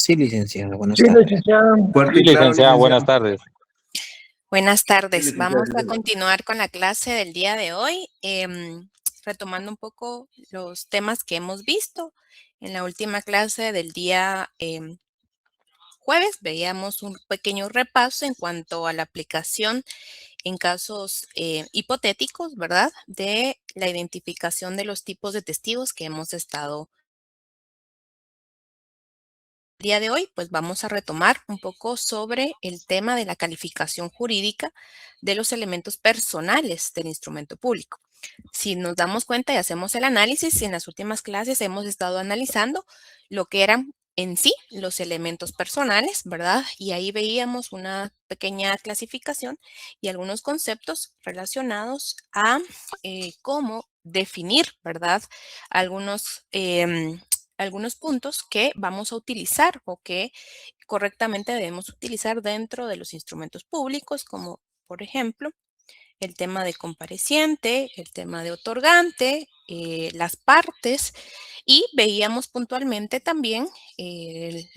Sí, licenciada, buenas Sí, tardes. licenciado. Fuerte Sí, y claro, licenciada, buenas licenciado. tardes. Buenas Sí, tardes. licenciado, Vamos sí, a señor. continuar con la clase del día de hoy, retomando un poco los temas que hemos visto. En la última clase del día jueves veíamos un pequeño repaso en cuanto a la aplicación en casos hipotéticos, ¿verdad? De la identificación de los tipos de testigos que hemos estado. El día de hoy, pues vamos a retomar un poco sobre el tema de la calificación jurídica de los elementos personales del instrumento público. Si nos damos cuenta y hacemos el análisis, en las últimas clases hemos estado analizando lo que eran en sí los elementos personales, ¿verdad? Y ahí veíamos una pequeña clasificación y algunos conceptos relacionados a cómo definir, ¿verdad? Algunos, algunos puntos que vamos a utilizar o que correctamente debemos utilizar dentro de los instrumentos públicos, como por ejemplo, el tema de compareciente, el tema de otorgante, las partes y veíamos puntualmente también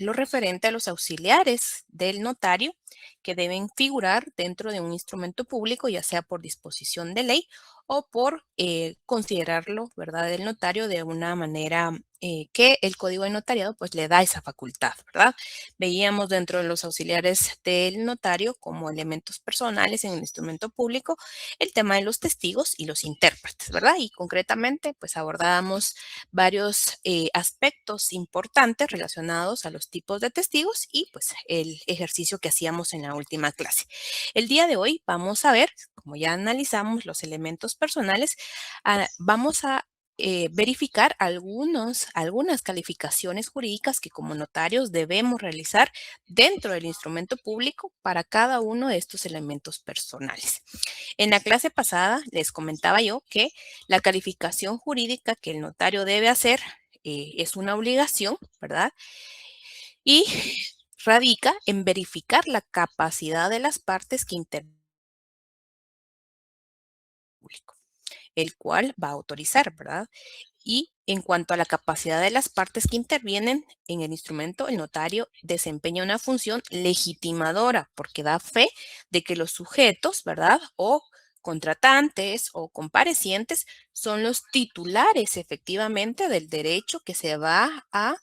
lo referente a los auxiliares del notario que deben figurar dentro de un instrumento público, ya sea por disposición de ley o por considerarlo, ¿verdad?, del notario de una manera que el Código de Notariado pues le da esa facultad, ¿verdad? Veíamos dentro de los auxiliares del notario como elementos personales en el instrumento público el tema de los testigos y los intérpretes, ¿verdad? Y concretamente, pues abordábamos varios aspectos importantes relacionados a los tipos de testigos y pues el ejercicio que hacíamos en la última clase. El día de hoy vamos a ver, como ya analizamos los elementos personales, vamos a verificar algunas calificaciones jurídicas que como notarios debemos realizar dentro del instrumento público para cada uno de estos elementos personales. En la clase pasada les comentaba yo que la calificación jurídica que el notario debe hacer es una obligación, ¿verdad? Y radica en verificar la capacidad de las partes que intervienen en el público, el cual va a autorizar, ¿verdad? Y en cuanto a la capacidad de las partes que intervienen en el instrumento, el notario desempeña una función legitimadora porque da fe de que los sujetos, ¿verdad? O contratantes o comparecientes son los titulares efectivamente del derecho que se va a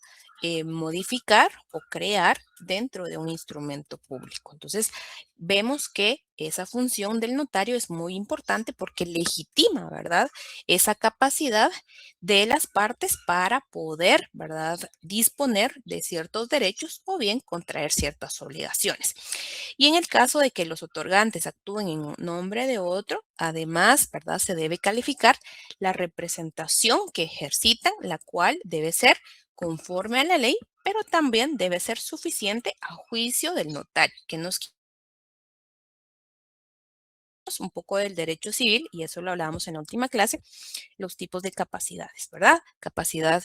modificar o crear dentro de un instrumento público. Entonces, vemos que esa función del notario es muy importante porque legitima, ¿verdad?, esa capacidad de las partes para poder, ¿verdad?, disponer de ciertos derechos o bien contraer ciertas obligaciones. Y en el caso de que los otorgantes actúen en nombre de otro, además, ¿verdad?, se debe calificar la representación que ejercitan, la cual debe ser conforme a la ley, pero también debe ser suficiente a juicio del notario, que nos un poco del derecho civil, y eso lo hablábamos en la última clase, los tipos de capacidades, ¿verdad? Capacidad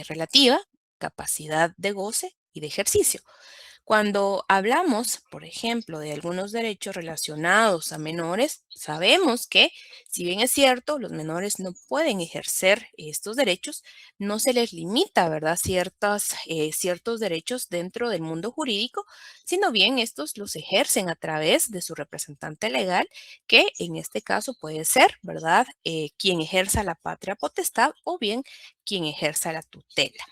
relativa, capacidad de goce y de ejercicio. Cuando hablamos, por ejemplo, de algunos derechos relacionados a menores, sabemos que, si bien es cierto, los menores no pueden ejercer estos derechos, no se les limita, ¿verdad?, ciertos derechos dentro del mundo jurídico, sino bien estos los ejercen a través de su representante legal, que en este caso puede ser, ¿verdad?, quien ejerza la patria potestad o bien quien ejerza la tutela.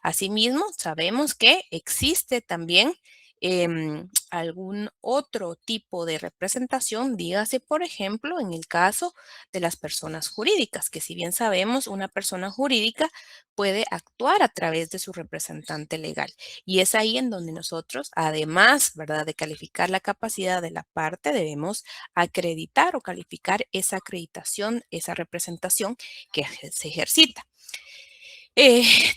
Asimismo, sabemos que existe también algún otro tipo de representación, dígase, por ejemplo, en el caso de las personas jurídicas, que si bien sabemos, una persona jurídica puede actuar a través de su representante legal. Y es ahí en donde nosotros, además, ¿verdad?, de calificar la capacidad de la parte, debemos acreditar o calificar esa acreditación, esa representación que se ejercita.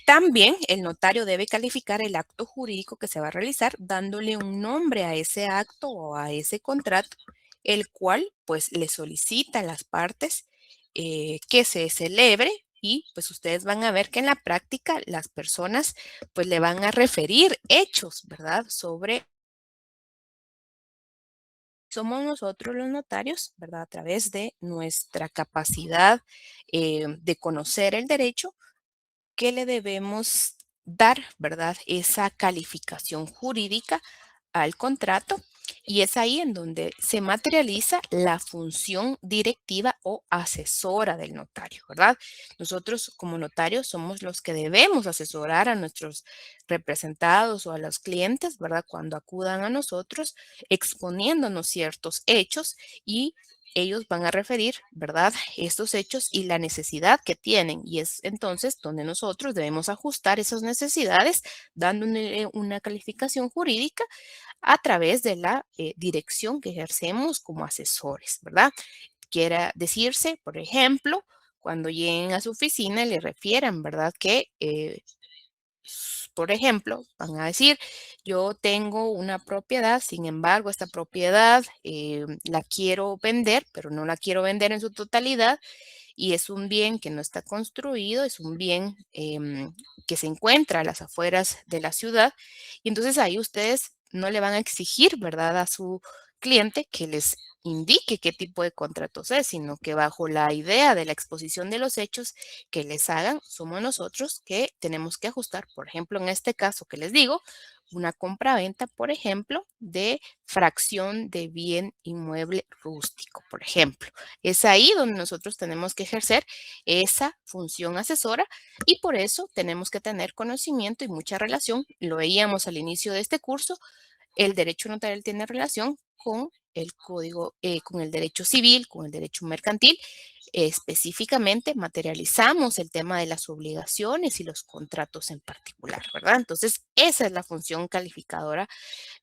También el notario debe calificar el acto jurídico que se va a realizar dándole un nombre a ese acto o a ese contrato, el cual pues le solicita a las partes que se celebre y pues ustedes van a ver que en la práctica las personas pues le van a referir hechos, ¿verdad?, sobre somos nosotros los notarios, ¿verdad?, a través de nuestra capacidad de conocer el derecho que le debemos dar, ¿verdad?, esa calificación jurídica al contrato, y es ahí en donde se materializa la función directiva o asesora del notario, ¿verdad? Nosotros como notarios somos los que debemos asesorar a nuestros representados o a los clientes, ¿verdad? Cuando acudan a nosotros exponiéndonos ciertos hechos, y ellos van a referir, ¿verdad?, estos hechos y la necesidad que tienen. Y es entonces donde nosotros debemos ajustar esas necesidades dando una calificación jurídica a través de la dirección que ejercemos como asesores, ¿verdad? Quiera decirse, por ejemplo, cuando lleguen a su oficina y le refieran, ¿verdad? Que, por ejemplo, van a decir, yo tengo una propiedad, sin embargo, esta propiedad la quiero vender, pero no la quiero vender en su totalidad, y es un bien que no está construido, es un bien que se encuentra a las afueras de la ciudad, y entonces ahí ustedes no le van a exigir, ¿verdad?, a su cliente que les indique qué tipo de contratos es, sino que bajo la idea de la exposición de los hechos que les hagan, somos nosotros que tenemos que ajustar, por ejemplo, en este caso que les digo, una compra-venta, por ejemplo, de fracción de bien inmueble rústico, por ejemplo. Es ahí donde nosotros tenemos que ejercer esa función asesora, y por eso tenemos que tener conocimiento y mucha relación. Lo veíamos al inicio de este curso, el derecho notarial tiene relación con el código, con el derecho civil, con el derecho mercantil. Específicamente materializamos el tema de las obligaciones y los contratos en particular, ¿verdad? Entonces, esa es la función calificadora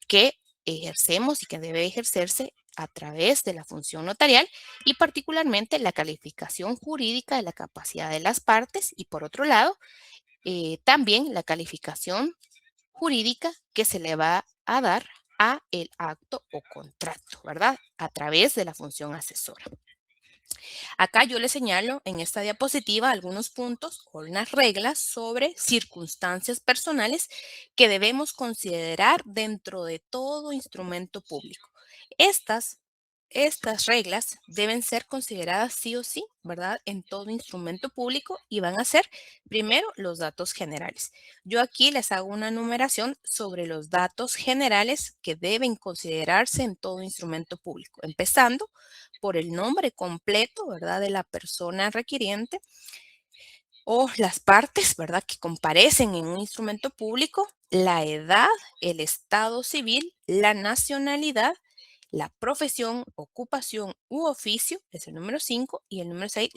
que ejercemos y que debe ejercerse a través de la función notarial, y particularmente la calificación jurídica de la capacidad de las partes, y por otro lado, también la calificación jurídica que se le va a dar a el acto o contrato, ¿verdad? A través de la función asesora. Acá yo le señalo en esta diapositiva algunos puntos o unas reglas sobre circunstancias personales que debemos considerar dentro de todo instrumento público. Estas, estas reglas deben ser consideradas sí o sí, ¿verdad? En todo instrumento público, y van a ser primero los datos generales. Yo aquí les hago una numeración sobre los datos generales que deben considerarse en todo instrumento público, empezando por el nombre completo, ¿verdad?, de la persona requiriente o las partes, ¿verdad?, que comparecen en un instrumento público, la edad, el estado civil, la nacionalidad, la profesión, ocupación u oficio, es el número 5, y el número 6,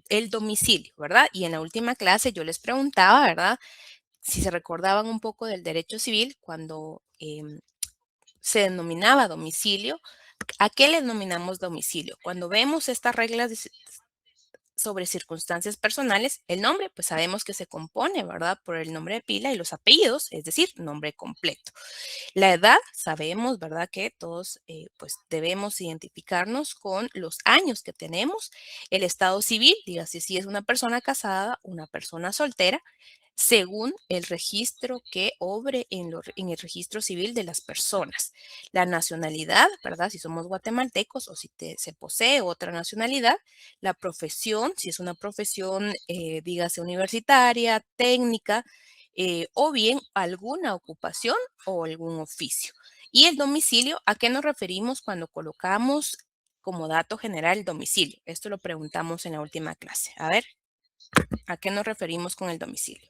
el domicilio, ¿verdad? Y en la última clase yo les preguntaba, ¿verdad?, si se recordaban un poco del derecho civil cuando se denominaba domicilio. ¿A qué le denominamos domicilio? Cuando vemos estas reglas sobre circunstancias personales, el nombre, pues sabemos que se compone, ¿verdad?, por el nombre de pila y los apellidos, es decir, nombre completo. La edad, sabemos, ¿verdad?, que todos pues debemos identificarnos con los años que tenemos. El estado civil, dígase si es una persona casada, una persona soltera, según el registro que obre en el registro civil de las personas. La nacionalidad, ¿verdad? Si somos guatemaltecos o si se posee otra nacionalidad. La profesión, si es una profesión, dígase universitaria, técnica, o bien alguna ocupación o algún oficio. Y el domicilio, ¿a qué nos referimos cuando colocamos como dato general el domicilio? Esto lo preguntamos en la última clase. A ver, ¿a qué nos referimos con el domicilio?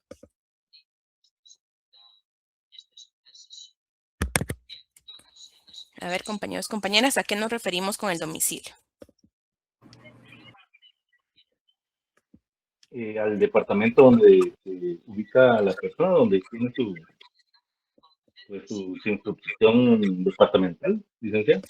A ver, compañeros, compañeras, ¿a qué nos referimos con el domicilio? Al departamento donde se ubica la persona, donde tiene su circunscripción departamental, licenciado.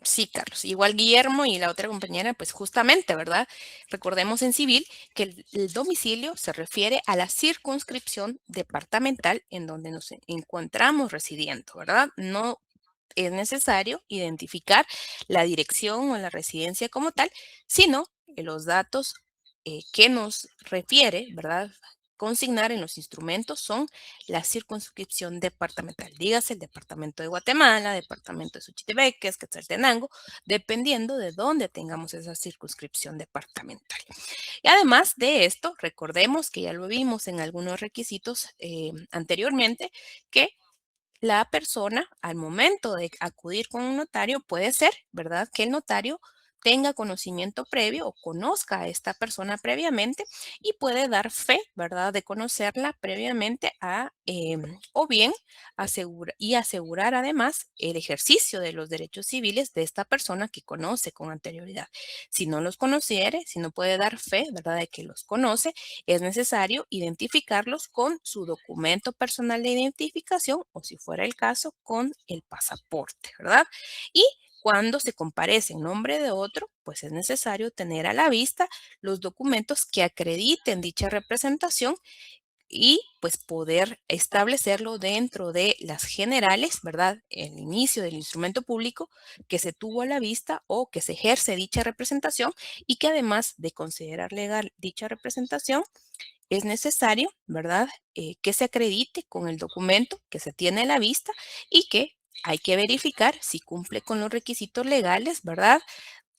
Sí, Carlos. Igual Guillermo y la otra compañera, pues justamente, ¿verdad? Recordemos en civil que el domicilio se refiere a la circunscripción departamental en donde nos encontramos residiendo, ¿verdad? No es necesario identificar la dirección o la residencia como tal, sino que los datos que nos refiere, ¿verdad?, consignar en los instrumentos son la circunscripción departamental. Dígase el departamento de Guatemala, departamento de Suchitepeques, Quetzaltenango, dependiendo de dónde tengamos esa circunscripción departamental. Y además de esto, recordemos que ya lo vimos en algunos requisitos anteriormente, que la persona al momento de acudir con un notario puede ser, ¿verdad? Que el notario tenga conocimiento previo o conozca a esta persona previamente y puede dar fe, ¿verdad? De conocerla previamente o bien asegurar además el ejercicio de los derechos civiles de esta persona que conoce con anterioridad. Si no los conociere, si no puede dar fe, ¿verdad? De que los conoce, es necesario identificarlos con su documento personal de identificación o, si fuera el caso, con el pasaporte, ¿verdad? Y cuando se comparece en nombre de otro, pues es necesario tener a la vista los documentos que acrediten dicha representación y pues poder establecerlo dentro de las generales, ¿verdad? El inicio del instrumento público que se tuvo a la vista o que se ejerce dicha representación y que, además de considerar legal dicha representación, es necesario, ¿verdad? Que se acredite con el documento que se tiene a la vista y que hay que verificar si cumple con los requisitos legales, ¿verdad?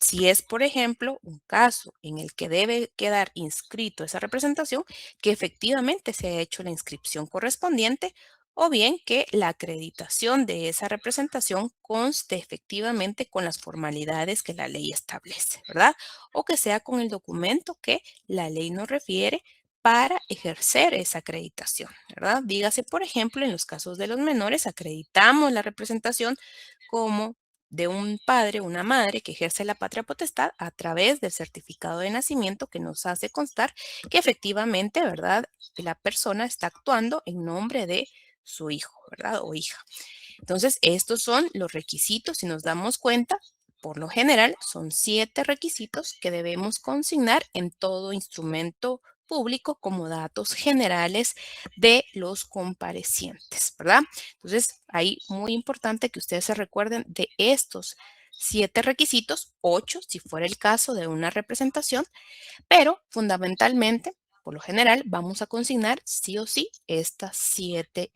Si es, por ejemplo, un caso en el que debe quedar inscrito esa representación, que efectivamente se ha hecho la inscripción correspondiente, o bien que la acreditación de esa representación conste efectivamente con las formalidades que la ley establece, ¿verdad? O que sea con el documento que la ley nos refiere para ejercer esa acreditación, ¿verdad? Dígase, por ejemplo, en los casos de los menores, acreditamos la representación como de un padre o una madre que ejerce la patria potestad a través del certificado de nacimiento que nos hace constar que efectivamente, ¿verdad?, la persona está actuando en nombre de su hijo, ¿verdad?, o hija. Entonces, estos son los requisitos. Si nos damos cuenta, por lo general, son 7 requisitos que debemos consignar en todo instrumento público como datos generales de los comparecientes, ¿verdad? Entonces, ahí muy importante que ustedes se recuerden de estos 7 requisitos, 8 si fuera el caso de una representación, pero fundamentalmente, por lo general, vamos a consignar sí o sí estos 7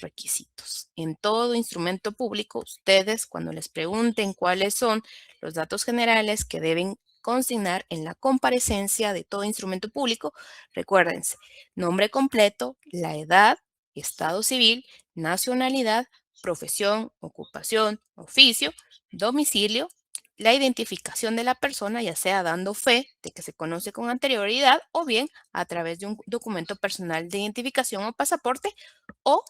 requisitos. En todo instrumento público, ustedes, cuando les pregunten cuáles son los datos generales que deben consignar en la comparecencia de todo instrumento público, recuérdense: nombre completo, la edad, estado civil, nacionalidad, profesión, ocupación, oficio, domicilio, la identificación de la persona, ya sea dando fe de que se conoce con anterioridad o bien a través de un documento personal de identificación o pasaporte, o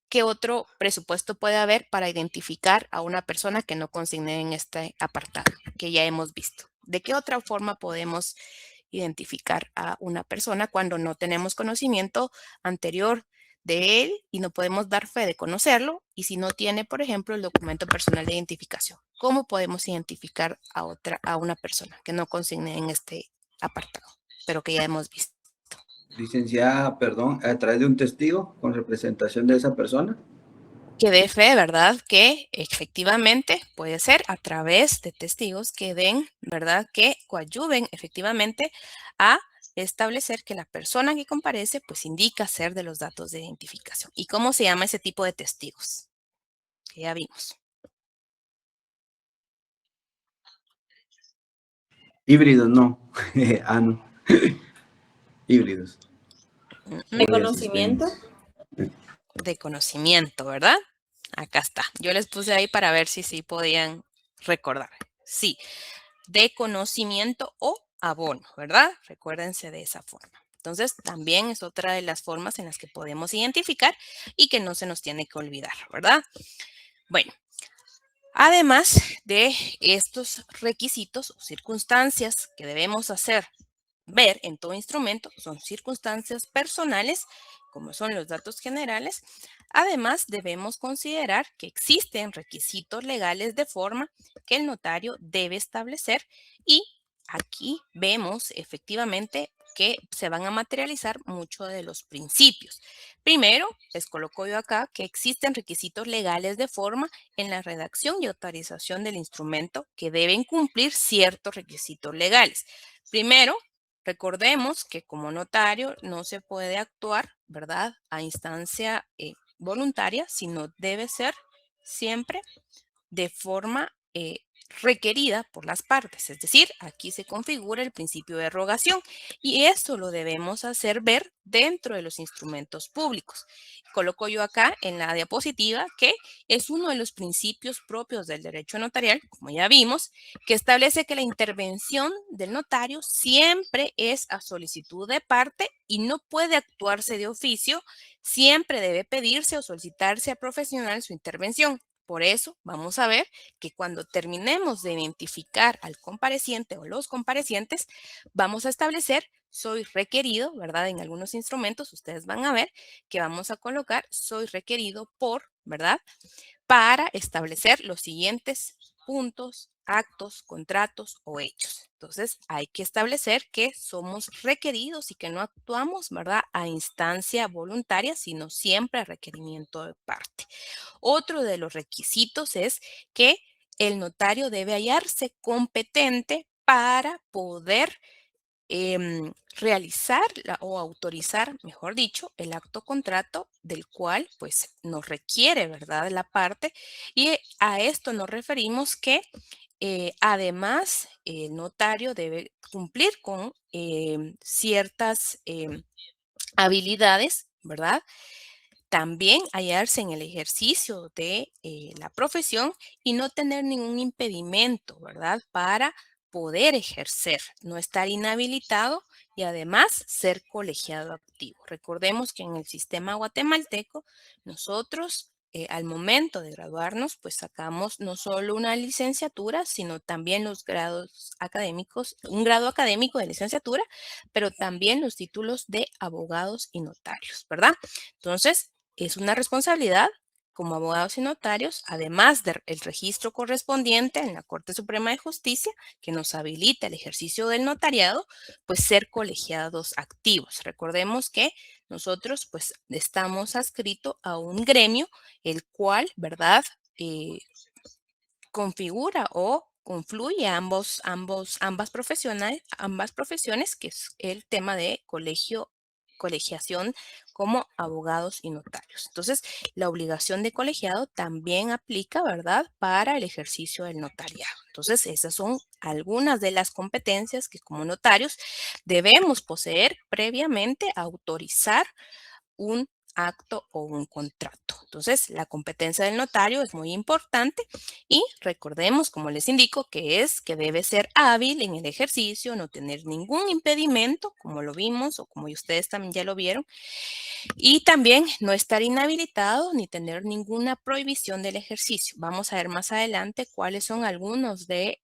qué otro presupuesto puede haber para identificar a una persona que no consigne en este apartado que ya hemos visto. ¿De qué otra forma podemos identificar a una persona cuando no tenemos conocimiento anterior de él y no podemos dar fe de conocerlo? Y si no tiene, por ejemplo, el documento personal de identificación, ¿cómo podemos identificar a una persona que no consigne en este apartado, pero que ya hemos visto? Licenciada, perdón, a través de un testigo con representación de esa persona. Que dé fe, ¿verdad? Que efectivamente puede ser a través de testigos que den, ¿verdad? Que coadyuven efectivamente a establecer que la persona que comparece pues indica ser de los datos de identificación. ¿Y cómo se llama ese tipo de testigos? Que ya vimos. Híbridos, no. No. Híbridos. De conocimiento. De conocimiento, ¿verdad? Acá está. Yo les puse ahí para ver si sí podían recordar. Sí, de conocimiento o abono, ¿verdad? Recuérdense de esa forma. Entonces, también es otra de las formas en las que podemos identificar y que no se nos tiene que olvidar, ¿verdad? Bueno, además de estos requisitos o circunstancias que debemos ver en todo instrumento, son circunstancias personales, como son los datos generales. Además, debemos considerar que existen requisitos legales de forma que el notario debe establecer, y aquí vemos efectivamente que se van a materializar muchos de los principios. Primero, les coloco yo acá que existen requisitos legales de forma en la redacción y autorización del instrumento que deben cumplir ciertos requisitos legales. Primero, recordemos que como notario no se puede actuar, ¿verdad?, a instancia voluntaria, sino debe ser siempre de forma requerida por las partes. Es decir, aquí se configura el principio de rogación y esto lo debemos hacer ver dentro de los instrumentos públicos. Coloco yo acá en la diapositiva que es uno de los principios propios del derecho notarial, como ya vimos, que establece que la intervención del notario siempre es a solicitud de parte y no puede actuarse de oficio, siempre debe pedirse o solicitarse al profesional su intervención. Por eso vamos a ver que cuando terminemos de identificar al compareciente o los comparecientes, vamos a establecer soy requerido, ¿verdad? En algunos instrumentos ustedes van a ver que vamos a colocar soy requerido por, ¿verdad?, para establecer los siguientes puntos, actos, contratos o hechos. Entonces, hay que establecer que somos requeridos y que no actuamos, ¿verdad?, a instancia voluntaria, sino siempre a requerimiento de parte. Otro de los requisitos es que el notario debe hallarse competente para poder realizar o autorizar, mejor dicho, el acto contrato del cual pues nos requiere, ¿verdad?, la parte. Y a esto nos referimos que además el notario debe cumplir con ciertas habilidades, ¿verdad? También hallarse en el ejercicio de la profesión y no tener ningún impedimento, ¿verdad?, para poder ejercer, no estar inhabilitado y además ser colegiado activo. Recordemos que en el sistema guatemalteco, nosotros al momento de graduarnos, pues sacamos no solo una licenciatura, sino también los grados académicos, un grado académico de licenciatura, pero también los títulos de abogados y notarios, ¿verdad? Entonces, es una responsabilidad como abogados y notarios, además del registro correspondiente en la Corte Suprema de Justicia, que nos habilita el ejercicio del notariado, pues ser colegiados activos. Recordemos que nosotros pues estamos adscritos a un gremio, el cual, ¿verdad?, configura o confluye ambas profesiones, que es el tema de colegiación como abogados y notarios. Entonces, la obligación de colegiado también aplica, ¿verdad?, para el ejercicio del notariado. Entonces, esas son algunas de las competencias que como notarios debemos poseer previamente a autorizar un acto o un contrato. Entonces, la competencia del notario es muy importante y recordemos, como les indico, que debe ser hábil en el ejercicio, no tener ningún impedimento, como lo vimos o como ustedes también ya lo vieron, y también no estar inhabilitado ni tener ninguna prohibición del ejercicio. Vamos a ver más adelante cuáles son algunos de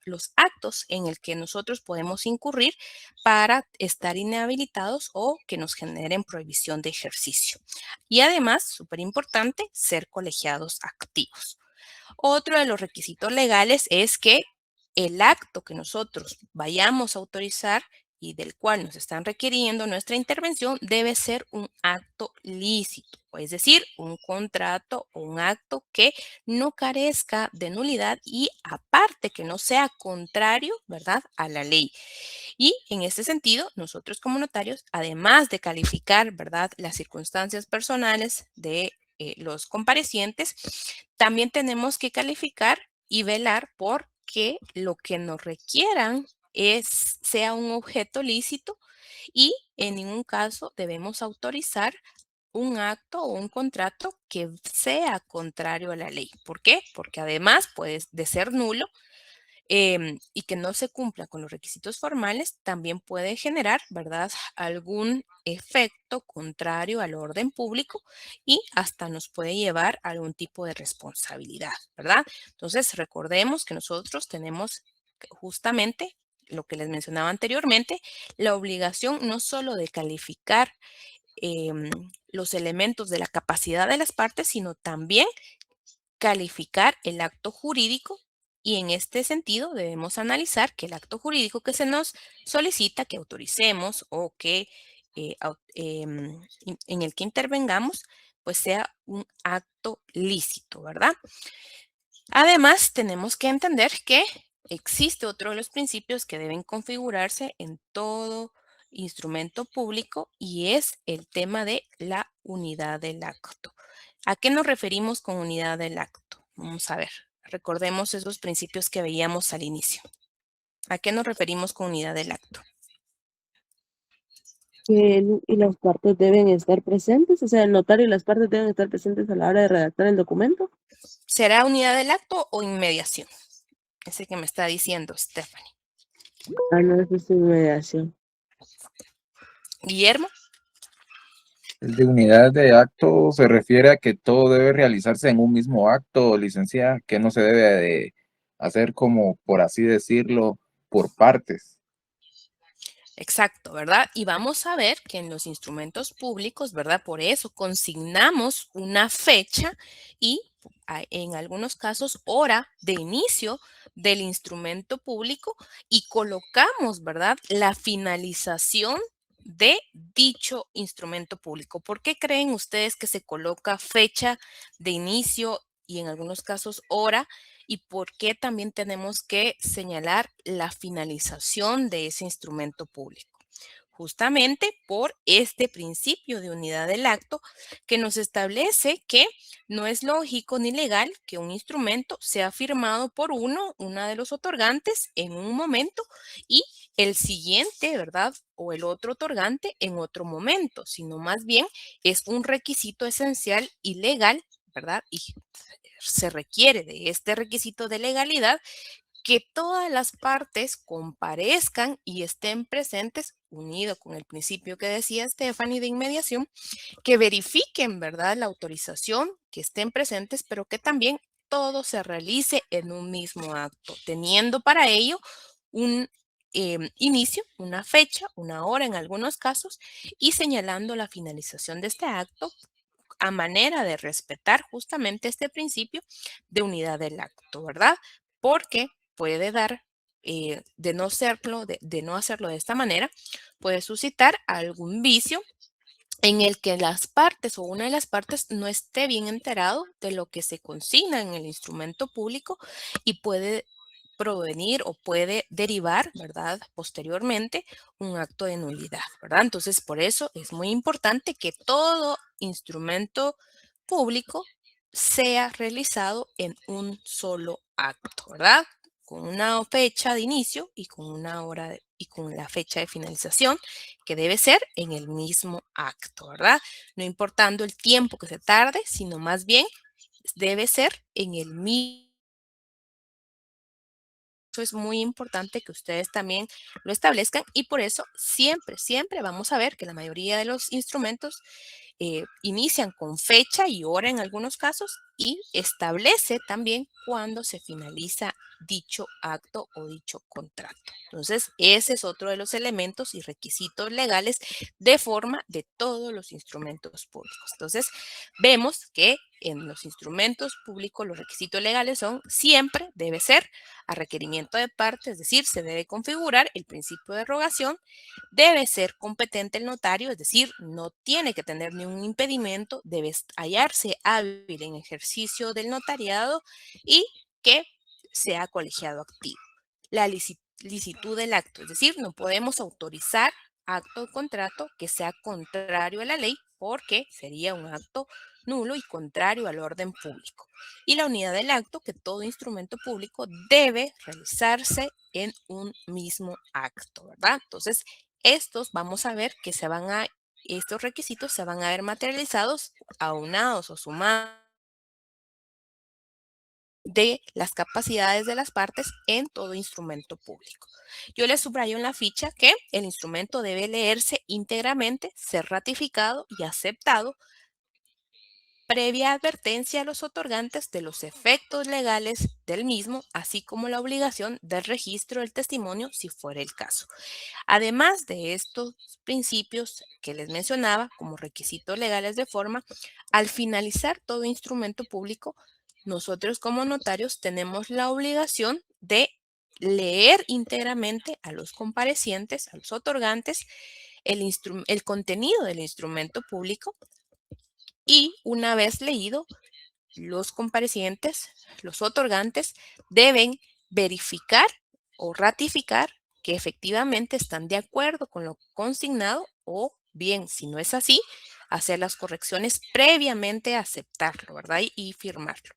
los actos en el que nosotros podemos incurrir para estar inhabilitados o que nos generen prohibición de ejercicio. Y además, súper importante, ser colegiados activos. Otro de los requisitos legales es que el acto que nosotros vayamos a autorizar y del cual nos están requiriendo nuestra intervención debe ser un acto lícito, es decir, un contrato o un acto que no carezca de nulidad y aparte que no sea contrario, ¿verdad?, a la ley. Y en este sentido, nosotros como notarios, además de calificar, ¿verdad?, las circunstancias personales de los comparecientes, también tenemos que calificar y velar por que lo que nos requieran sea un objeto lícito y en ningún caso debemos autorizar un acto o un contrato que sea contrario a la ley. ¿Por qué? Porque además puede de ser nulo y que no se cumpla con los requisitos formales, también puede generar, ¿verdad?, algún efecto contrario al orden público y hasta nos puede llevar a algún tipo de responsabilidad, ¿verdad? Entonces, recordemos que nosotros tenemos justamente lo que les mencionaba anteriormente, la obligación no solo de calificar los elementos de la capacidad de las partes, sino también calificar el acto jurídico y en este sentido debemos analizar que el acto jurídico que se nos solicita que autoricemos o que en el que intervengamos, pues sea un acto lícito, ¿verdad? Además, tenemos que entender que existe otro de los principios que deben configurarse en todo instrumento público y es el tema de la unidad del acto. ¿A qué nos referimos con unidad del acto? Vamos a ver, recordemos esos principios que veíamos al inicio. ¿A qué nos referimos con unidad del acto? Y las partes deben estar presentes, o sea, el notario y las partes deben estar presentes a la hora de redactar el documento. ¿Será unidad del acto o inmediación? Ese que me está diciendo Stephanie. No, eso es inmediación. Guillermo. El de unidad de acto se refiere a que todo debe realizarse en un mismo acto, licenciada, que no se debe de hacer como, por así decirlo, por partes. Exacto, ¿verdad? Y vamos a ver que en los instrumentos públicos, ¿verdad? Por eso consignamos una fecha y en algunos casos hora de inicio del instrumento público y colocamos, ¿verdad? La finalización de dicho instrumento público. ¿Por qué creen ustedes que se coloca fecha de inicio y en algunos casos hora? ¿Y por qué también tenemos que señalar la finalización de ese instrumento público? Justamente por este principio de unidad del acto que nos establece que no es lógico ni legal que un instrumento sea firmado por una de los otorgantes en un momento y el siguiente, ¿verdad? O el otro otorgante en otro momento, sino más bien es un requisito esencial y legal, ¿verdad? Y se requiere de este requisito de legalidad que todas las partes comparezcan y estén presentes, unido con el principio que decía Stephanie de inmediación, que verifiquen, ¿verdad?, la autorización, que estén presentes, pero que también todo se realice en un mismo acto, teniendo para ello un inicio, una fecha, una hora en algunos casos, y señalando la finalización de este acto a manera de respetar justamente este principio de unidad del acto, ¿verdad? Porque puede dar, de no hacerlo, de no hacerlo de esta manera, puede suscitar algún vicio en el que las partes o una de las partes no esté bien enterado de lo que se consigna en el instrumento público y puede provenir o puede derivar, ¿verdad? Posteriormente, un acto de nulidad, ¿verdad? Entonces, por eso es muy importante que todo instrumento público sea realizado en un solo acto, ¿verdad? Con una fecha de inicio y con una hora y con la fecha de finalización que debe ser en el mismo acto, ¿verdad? No importando el tiempo que se tarde, sino más bien debe ser en el mismo. Eso es muy importante que ustedes también lo establezcan y por eso siempre, siempre vamos a ver que la mayoría de los instrumentos inician con fecha y hora en algunos casos y establece también cuándo se finaliza dicho acto o dicho contrato. Entonces, ese es otro de los elementos y requisitos legales de forma de todos los instrumentos públicos. Entonces, vemos que en los instrumentos públicos los requisitos legales son siempre debe ser a requerimiento de parte, es decir, se debe configurar el principio de rogación, debe ser competente el notario, es decir, no tiene que tener ningún impedimento, debe hallarse hábil en ejercicio del notariado y que sea colegiado activo. La licitud del acto, es decir, no podemos autorizar acto o contrato que sea contrario a la ley porque sería un acto nulo y contrario al orden público. Y la unidad del acto, que todo instrumento público debe realizarse en un mismo acto, ¿verdad? Entonces, vamos a ver que estos requisitos se van a ver materializados, aunados o sumados de las capacidades de las partes en todo instrumento público. Yo les subrayo en la ficha que el instrumento debe leerse íntegramente, ser ratificado y aceptado previa advertencia a los otorgantes de los efectos legales del mismo, así como la obligación del registro del testimonio si fuera el caso. Además de estos principios que les mencionaba como requisitos legales de forma, al finalizar todo instrumento público, nosotros como notarios tenemos la obligación de leer íntegramente a los comparecientes, a los otorgantes, el contenido del instrumento público y una vez leído, los comparecientes, los otorgantes, deben verificar o ratificar que efectivamente están de acuerdo con lo consignado o bien, si no es así, hacer las correcciones previamente a aceptarlo, ¿verdad? Y firmarlo.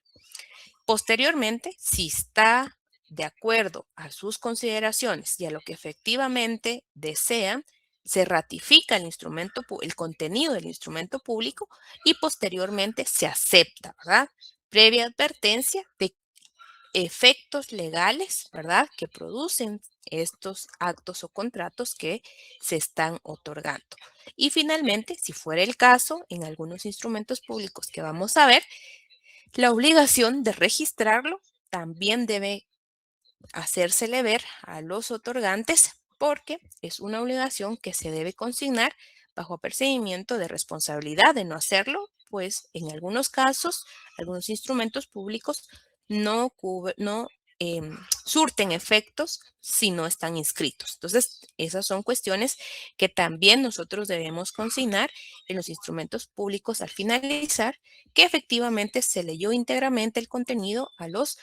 Posteriormente, si está de acuerdo a sus consideraciones y a lo que efectivamente desean, se ratifica el contenido del instrumento público y posteriormente se acepta, ¿verdad? Previa advertencia de efectos legales, ¿verdad? Que producen estos actos o contratos que se están otorgando. Y finalmente, si fuera el caso, en algunos instrumentos públicos que vamos a ver, la obligación de registrarlo también debe hacérsele ver a los otorgantes porque es una obligación que se debe consignar bajo apercibimiento de responsabilidad de no hacerlo, pues en algunos casos, algunos instrumentos públicos no surten efectos si no están inscritos. Entonces, esas son cuestiones que también nosotros debemos consignar en los instrumentos públicos al finalizar, que efectivamente se leyó íntegramente el contenido a los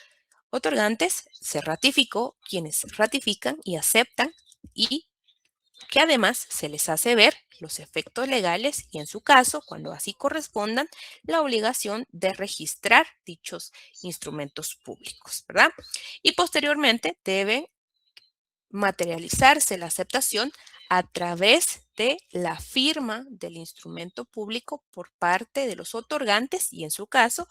otorgantes, se ratificó, quienes ratifican y aceptan y que además se les hace ver los efectos legales y en su caso, cuando así correspondan, la obligación de registrar dichos instrumentos públicos, ¿verdad? Y posteriormente debe materializarse la aceptación a través de la firma del instrumento público por parte de los otorgantes y en su caso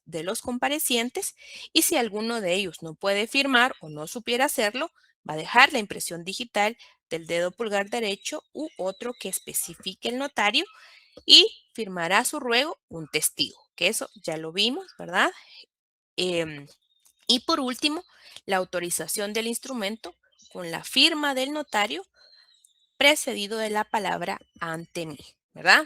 de los comparecientes, y si alguno de ellos no puede firmar o no supiera hacerlo, va a dejar la impresión digital del dedo pulgar derecho u otro que especifique el notario y firmará a su ruego un testigo, que eso ya lo vimos, ¿verdad? Y por último, la autorización del instrumento con la firma del notario precedido de la palabra ante mí, ¿verdad?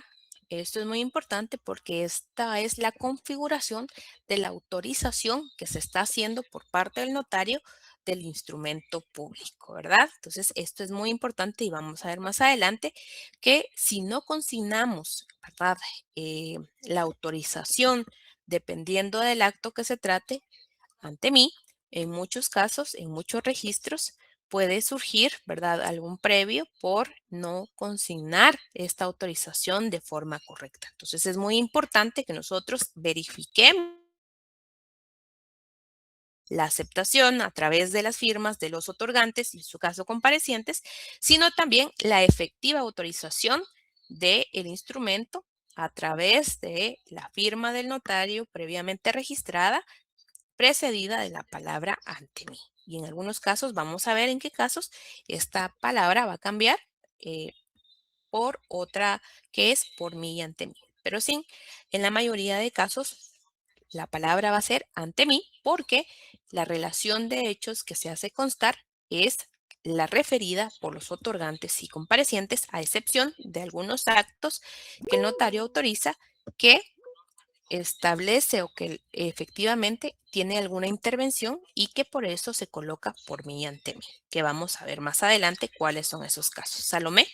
Esto es muy importante porque esta es la configuración de la autorización que se está haciendo por parte del notario del instrumento público, ¿verdad? Entonces, esto es muy importante y vamos a ver más adelante que si no consignamos, ¿verdad? La autorización dependiendo del acto que se trate, ante mí, en muchos casos, en muchos registros, puede surgir, ¿verdad?, algún previo por no consignar esta autorización de forma correcta. Entonces, es muy importante que nosotros verifiquemos la aceptación a través de las firmas de los otorgantes, y en su caso comparecientes, sino también la efectiva autorización del instrumento a través de la firma del notario previamente registrada precedida de la palabra ante mí. Y en algunos casos, vamos a ver en qué casos esta palabra va a cambiar por otra que es por mí y ante mí. Pero sí, en la mayoría de casos, la palabra va a ser ante mí porque la relación de hechos que se hace constar es la referida por los otorgantes y comparecientes, a excepción de algunos actos que el notario autoriza que establece o que efectivamente tiene alguna intervención y que por eso se coloca por mí y ante mí, que vamos a ver más adelante cuáles son esos casos. Salomé.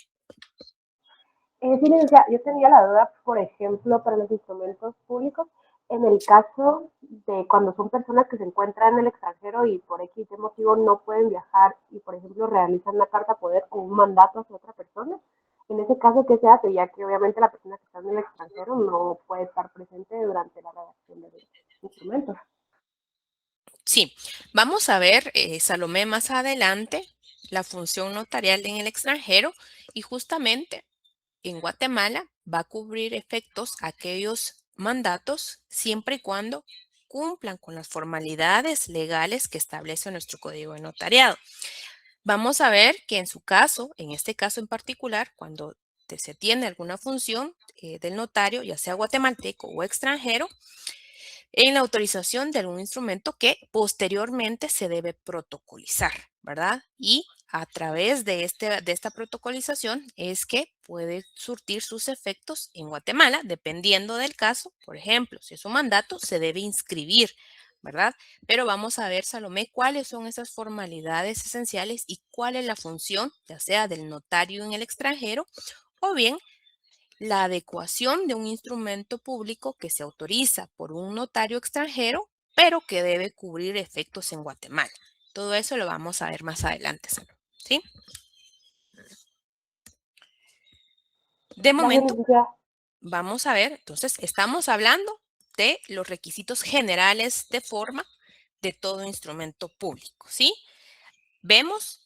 Sí, licenciada, yo tenía la duda, por ejemplo, para los instrumentos públicos, en el caso de cuando son personas que se encuentran en el extranjero y por X de motivo no pueden viajar y, por ejemplo, realizan una carta poder o un mandato hacia otra persona. En ese caso, ¿qué se hace? Ya que obviamente la persona que está en el extranjero no puede estar presente durante la redacción de los instrumentos. Sí, vamos a ver, Salomé, más adelante la función notarial en el extranjero y justamente en Guatemala va a cubrir efectos aquellos mandatos siempre y cuando cumplan con las formalidades legales que establece nuestro Código de Notariado. Vamos a ver que en su caso, en este caso en particular, cuando se tiene alguna función del notario, ya sea guatemalteco o extranjero, en la autorización de algún instrumento que posteriormente se debe protocolizar, ¿verdad? Y a través de esta protocolización es que puede surtir sus efectos en Guatemala, dependiendo del caso. Por ejemplo, si es un mandato, se debe inscribir, ¿verdad? Pero vamos a ver, Salomé, cuáles son esas formalidades esenciales y cuál es la función, ya sea del notario en el extranjero o bien la adecuación de un instrumento público que se autoriza por un notario extranjero, pero que debe cubrir efectos en Guatemala. Todo eso lo vamos a ver más adelante, ¿sí? De Gracias, momento, licenciada. vamos a ver, entonces, estamos hablando de los requisitos generales de forma de todo instrumento público, ¿sí?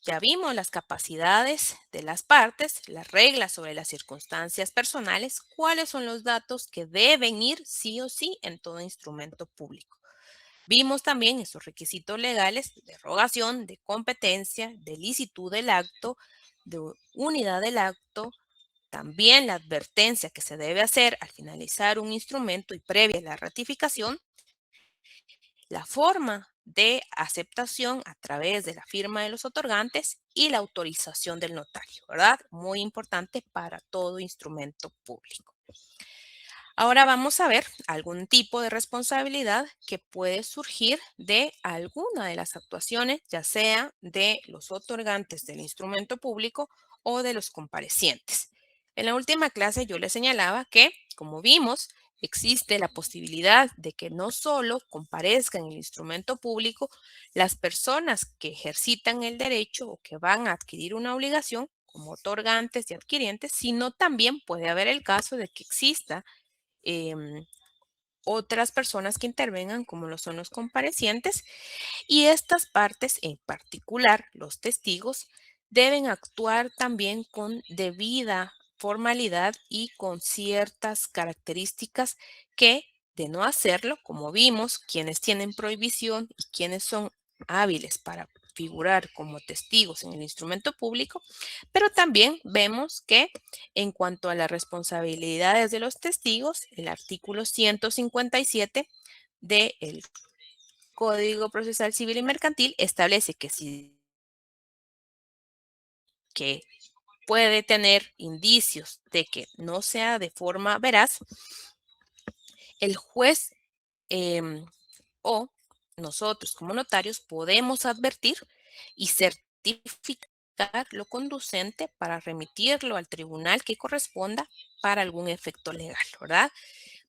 Ya vimos las capacidades de las partes, las reglas sobre las circunstancias personales, cuáles son los datos que deben ir sí o sí en todo instrumento público. Vimos también esos requisitos legales de derogación, de competencia, de licitud del acto, de unidad del acto, también la advertencia que se debe hacer al finalizar un instrumento y previa a la ratificación, la forma de aceptación a través de la firma de los otorgantes y la autorización del notario, ¿verdad? Muy importante para todo instrumento público. Ahora vamos a ver algún tipo de responsabilidad que puede surgir de alguna de las actuaciones, ya sea de los otorgantes del instrumento público o de los comparecientes. En la última clase yo les señalaba que, como vimos, existe la posibilidad de que no solo comparezcan en el instrumento público las personas que ejercitan el derecho o que van a adquirir una obligación como otorgantes y adquirientes, sino también puede haber el caso de que exista otras personas que intervengan, como lo son los comparecientes, y estas partes, en particular los testigos, deben actuar también con debida formalidad y con ciertas características que, de no hacerlo, como vimos, quienes tienen prohibición y quienes son hábiles para figurar como testigos en el instrumento público, pero también vemos que en cuanto a las responsabilidades de los testigos, el artículo 157 del Código Procesal Civil y Mercantil establece que puede tener indicios de que no sea de forma veraz, el juez o nosotros como notarios podemos advertir y certificar lo conducente para remitirlo al tribunal que corresponda para algún efecto legal, ¿verdad?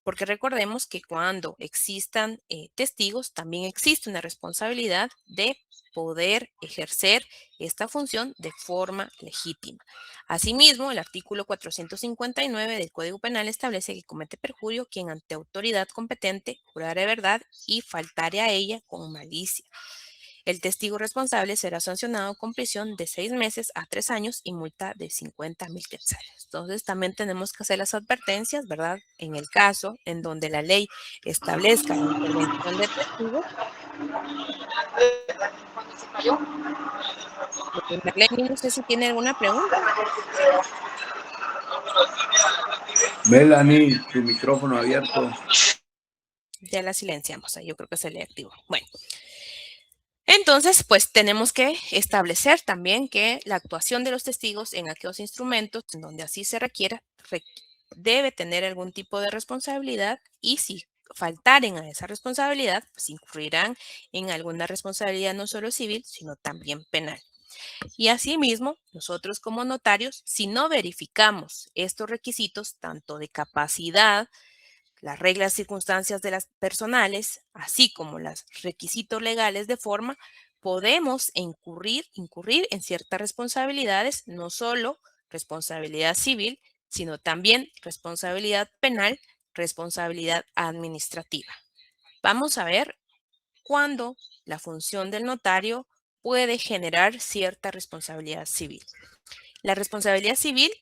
Porque recordemos que cuando existan testigos, también existe una responsabilidad de poder ejercer esta función de forma legítima. Asimismo, el artículo 459 del Código Penal establece que comete perjurio quien ante autoridad competente jurare verdad y faltare a ella con malicia. El testigo responsable será sancionado con prisión de 6 meses a 3 años y multa de 50,000 quetzales. Entonces, también tenemos que hacer las advertencias, ¿verdad? En el caso en donde la ley establezca la intervención de testigos. No sé si tiene alguna pregunta. Melanie, tu micrófono abierto. Ya la silenciamos, yo creo que se le activó. Bueno. Entonces, pues tenemos que establecer también que la actuación de los testigos en aquellos instrumentos en donde así se requiera debe tener algún tipo de responsabilidad y si faltaren a esa responsabilidad, pues incurrirán en alguna responsabilidad no solo civil, sino también penal. Y asimismo, nosotros como notarios, si no verificamos estos requisitos, tanto de capacidad, las reglas y circunstancias de las personales, así como los requisitos legales de forma, podemos incurrir en ciertas responsabilidades, no solo responsabilidad civil, sino también responsabilidad penal, responsabilidad administrativa. Vamos a ver cuándo la función del notario puede generar cierta responsabilidad civil. La responsabilidad civil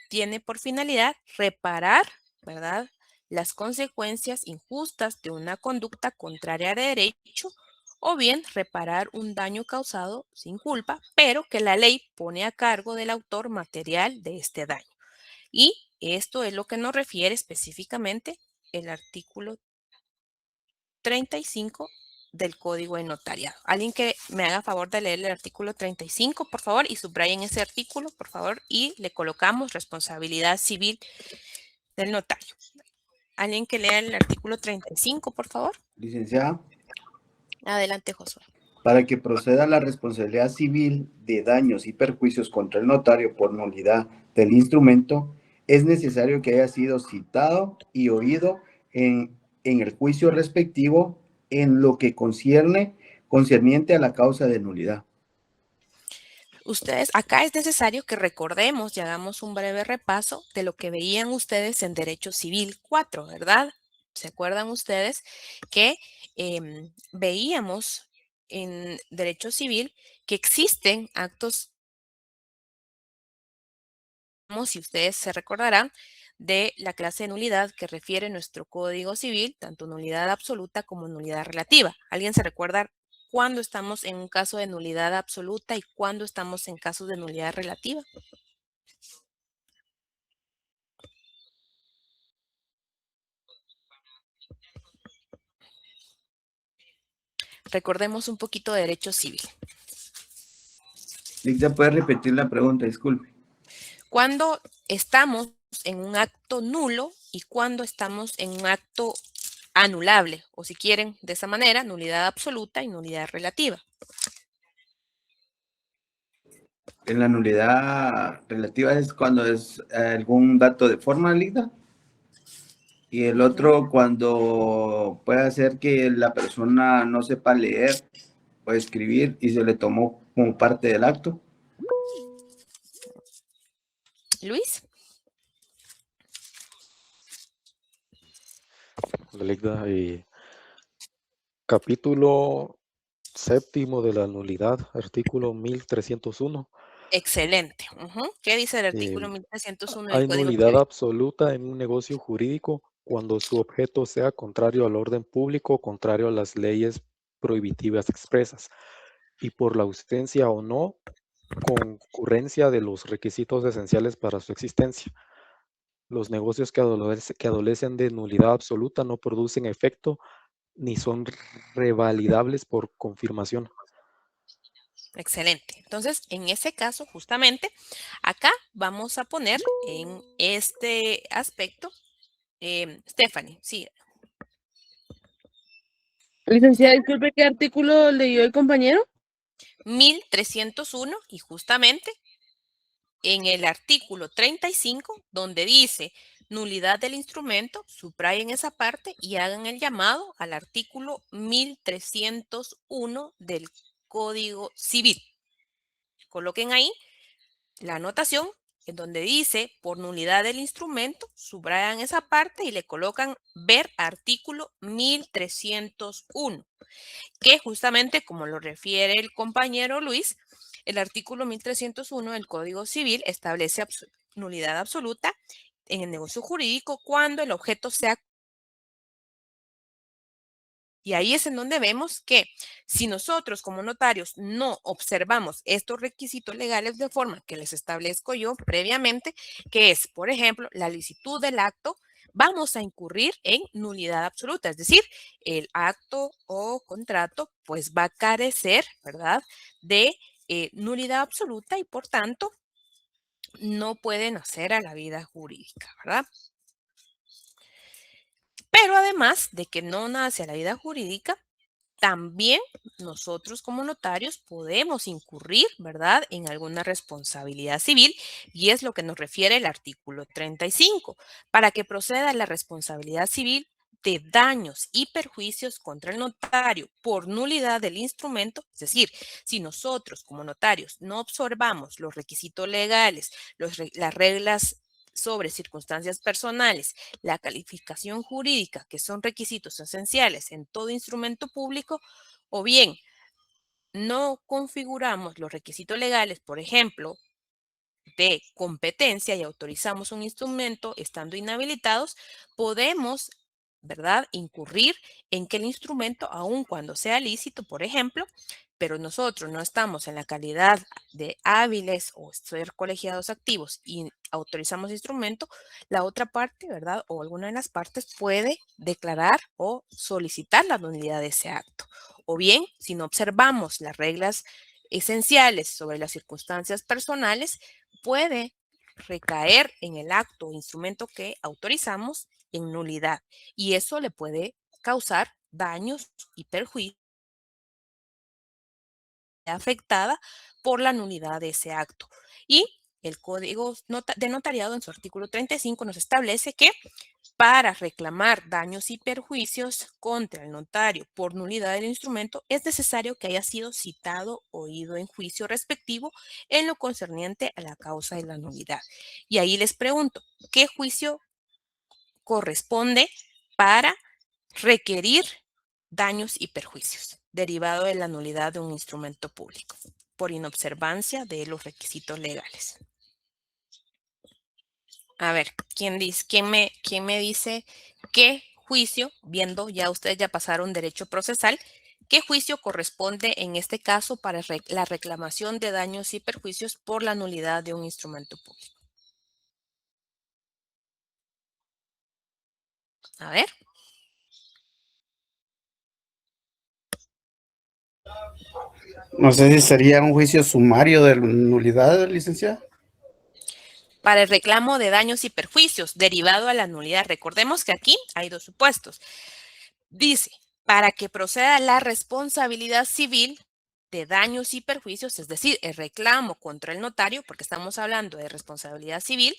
tiene por finalidad reparar, ¿verdad?, las consecuencias injustas de una conducta contraria a derecho o bien reparar un daño causado sin culpa, pero que la ley pone a cargo del autor material de este daño. Y esto es lo que nos refiere específicamente el artículo 35 del Código de Notariado. Alguien que me haga favor de leer el artículo 35, por favor, y subrayen ese artículo, por favor, y le colocamos responsabilidad civil del notario. Alguien que lea el artículo 35, por favor. Licenciada. Adelante, Josué. Para que proceda la responsabilidad civil de daños y perjuicios contra el notario por nulidad del instrumento, es necesario que haya sido citado y oído en el juicio respectivo en lo que concierne concerniente a la causa de nulidad. Ustedes, acá es necesario que recordemos y hagamos un breve repaso de lo que veían ustedes en Derecho Civil 4, ¿verdad? ¿Se acuerdan ustedes que veíamos en Derecho Civil que existen actos, si ustedes se recordarán, de la clase de nulidad que refiere nuestro Código Civil, tanto nulidad absoluta como nulidad relativa? ¿Alguien se recuerda cuándo estamos en un caso de nulidad absoluta y cuándo estamos en casos de nulidad relativa? Recordemos un poquito de Derecho Civil. Lidia, ¿puede repetir la pregunta? Disculpe. ¿Cuándo estamos en un acto nulo y cuándo estamos en un acto anulable? O si quieren, de esa manera, nulidad absoluta y nulidad relativa. En la nulidad relativa es cuando es algún dato de forma, Lidia. Y el otro cuando puede hacer que la persona no sepa leer o escribir y se le tomó como parte del acto. Luis. Ligda, capítulo séptimo de la nulidad, artículo 1301. Excelente. ¿Qué dice el artículo Eh, 1301 del Hay Código nulidad Civil? absoluta en un negocio jurídico cuando su objeto sea contrario al orden público, contrario a las leyes prohibitivas expresas, y por la ausencia o no concurrencia de los requisitos esenciales para su existencia. Los negocios que adolecen de nulidad absoluta no producen efecto ni son revalidables por confirmación. Excelente. Entonces, en ese caso, justamente, acá vamos a poner en este aspecto, Stephanie, sí, Licenciada, disculpe, ¿qué artículo leyó el compañero? 1301, y justamente en el artículo 35, donde dice nulidad del instrumento, subrayen esa parte y hagan el llamado al artículo 1301 del Código Civil. Coloquen ahí la anotación en donde dice por nulidad del instrumento, subrayan esa parte y le colocan ver artículo 1301, que justamente como lo refiere el compañero Luis, el artículo 1301 del Código Civil establece nulidad absoluta en el negocio jurídico cuando el objeto sea. Y ahí es en donde vemos que si nosotros como notarios no observamos estos requisitos legales de forma que les establezco yo previamente, que es, por ejemplo, la licitud del acto, vamos a incurrir en nulidad absoluta. Es decir, el acto o contrato pues va a carecer, ¿verdad?, de nulidad absoluta y por tanto no pueden hacer a la vida jurídica, ¿verdad? Pero además de que no nace a la vida jurídica, también nosotros como notarios podemos incurrir, ¿verdad?, en alguna responsabilidad civil, y es lo que nos refiere el artículo 35. Para que proceda la responsabilidad civil de daños y perjuicios contra el notario por nulidad del instrumento, es decir, si nosotros como notarios no observamos los requisitos legales, las reglas sobre circunstancias personales, la calificación jurídica, que son requisitos esenciales en todo instrumento público, o bien no configuramos los requisitos legales, por ejemplo, de competencia y autorizamos un instrumento estando inhabilitados, podemos, ¿verdad?, incurrir en que el instrumento, aun cuando sea lícito, por ejemplo, pero nosotros no estamos en la calidad de hábiles o ser colegiados activos y autorizamos instrumento, la otra parte, ¿verdad?, o alguna de las partes puede declarar o solicitar la nulidad de ese acto. O bien, si no observamos las reglas esenciales sobre las circunstancias personales, puede recaer en el acto o instrumento que autorizamos en nulidad, y eso le puede causar daños y perjuicios afectada por la nulidad de ese acto. Y el Código de Notariado en su artículo 35 nos establece que para reclamar daños y perjuicios contra el notario por nulidad del instrumento, es necesario que haya sido citado o oído en juicio respectivo en lo concerniente a la causa de la nulidad. Y ahí les pregunto, ¿qué juicio corresponde para requerir daños y perjuicios derivado de la nulidad de un instrumento público por inobservancia de los requisitos legales? A ver, ¿quién me dice qué juicio, viendo ya ustedes ya pasaron derecho procesal, qué juicio corresponde en este caso para la reclamación de daños y perjuicios por la nulidad de un instrumento público? A ver. No sé si sería un juicio sumario de nulidad, licenciada. Para el reclamo de daños y perjuicios derivado a la nulidad. Recordemos que aquí hay dos supuestos. Dice, para que proceda la responsabilidad civil de daños y perjuicios, es decir, el reclamo contra el notario, porque estamos hablando de responsabilidad civil,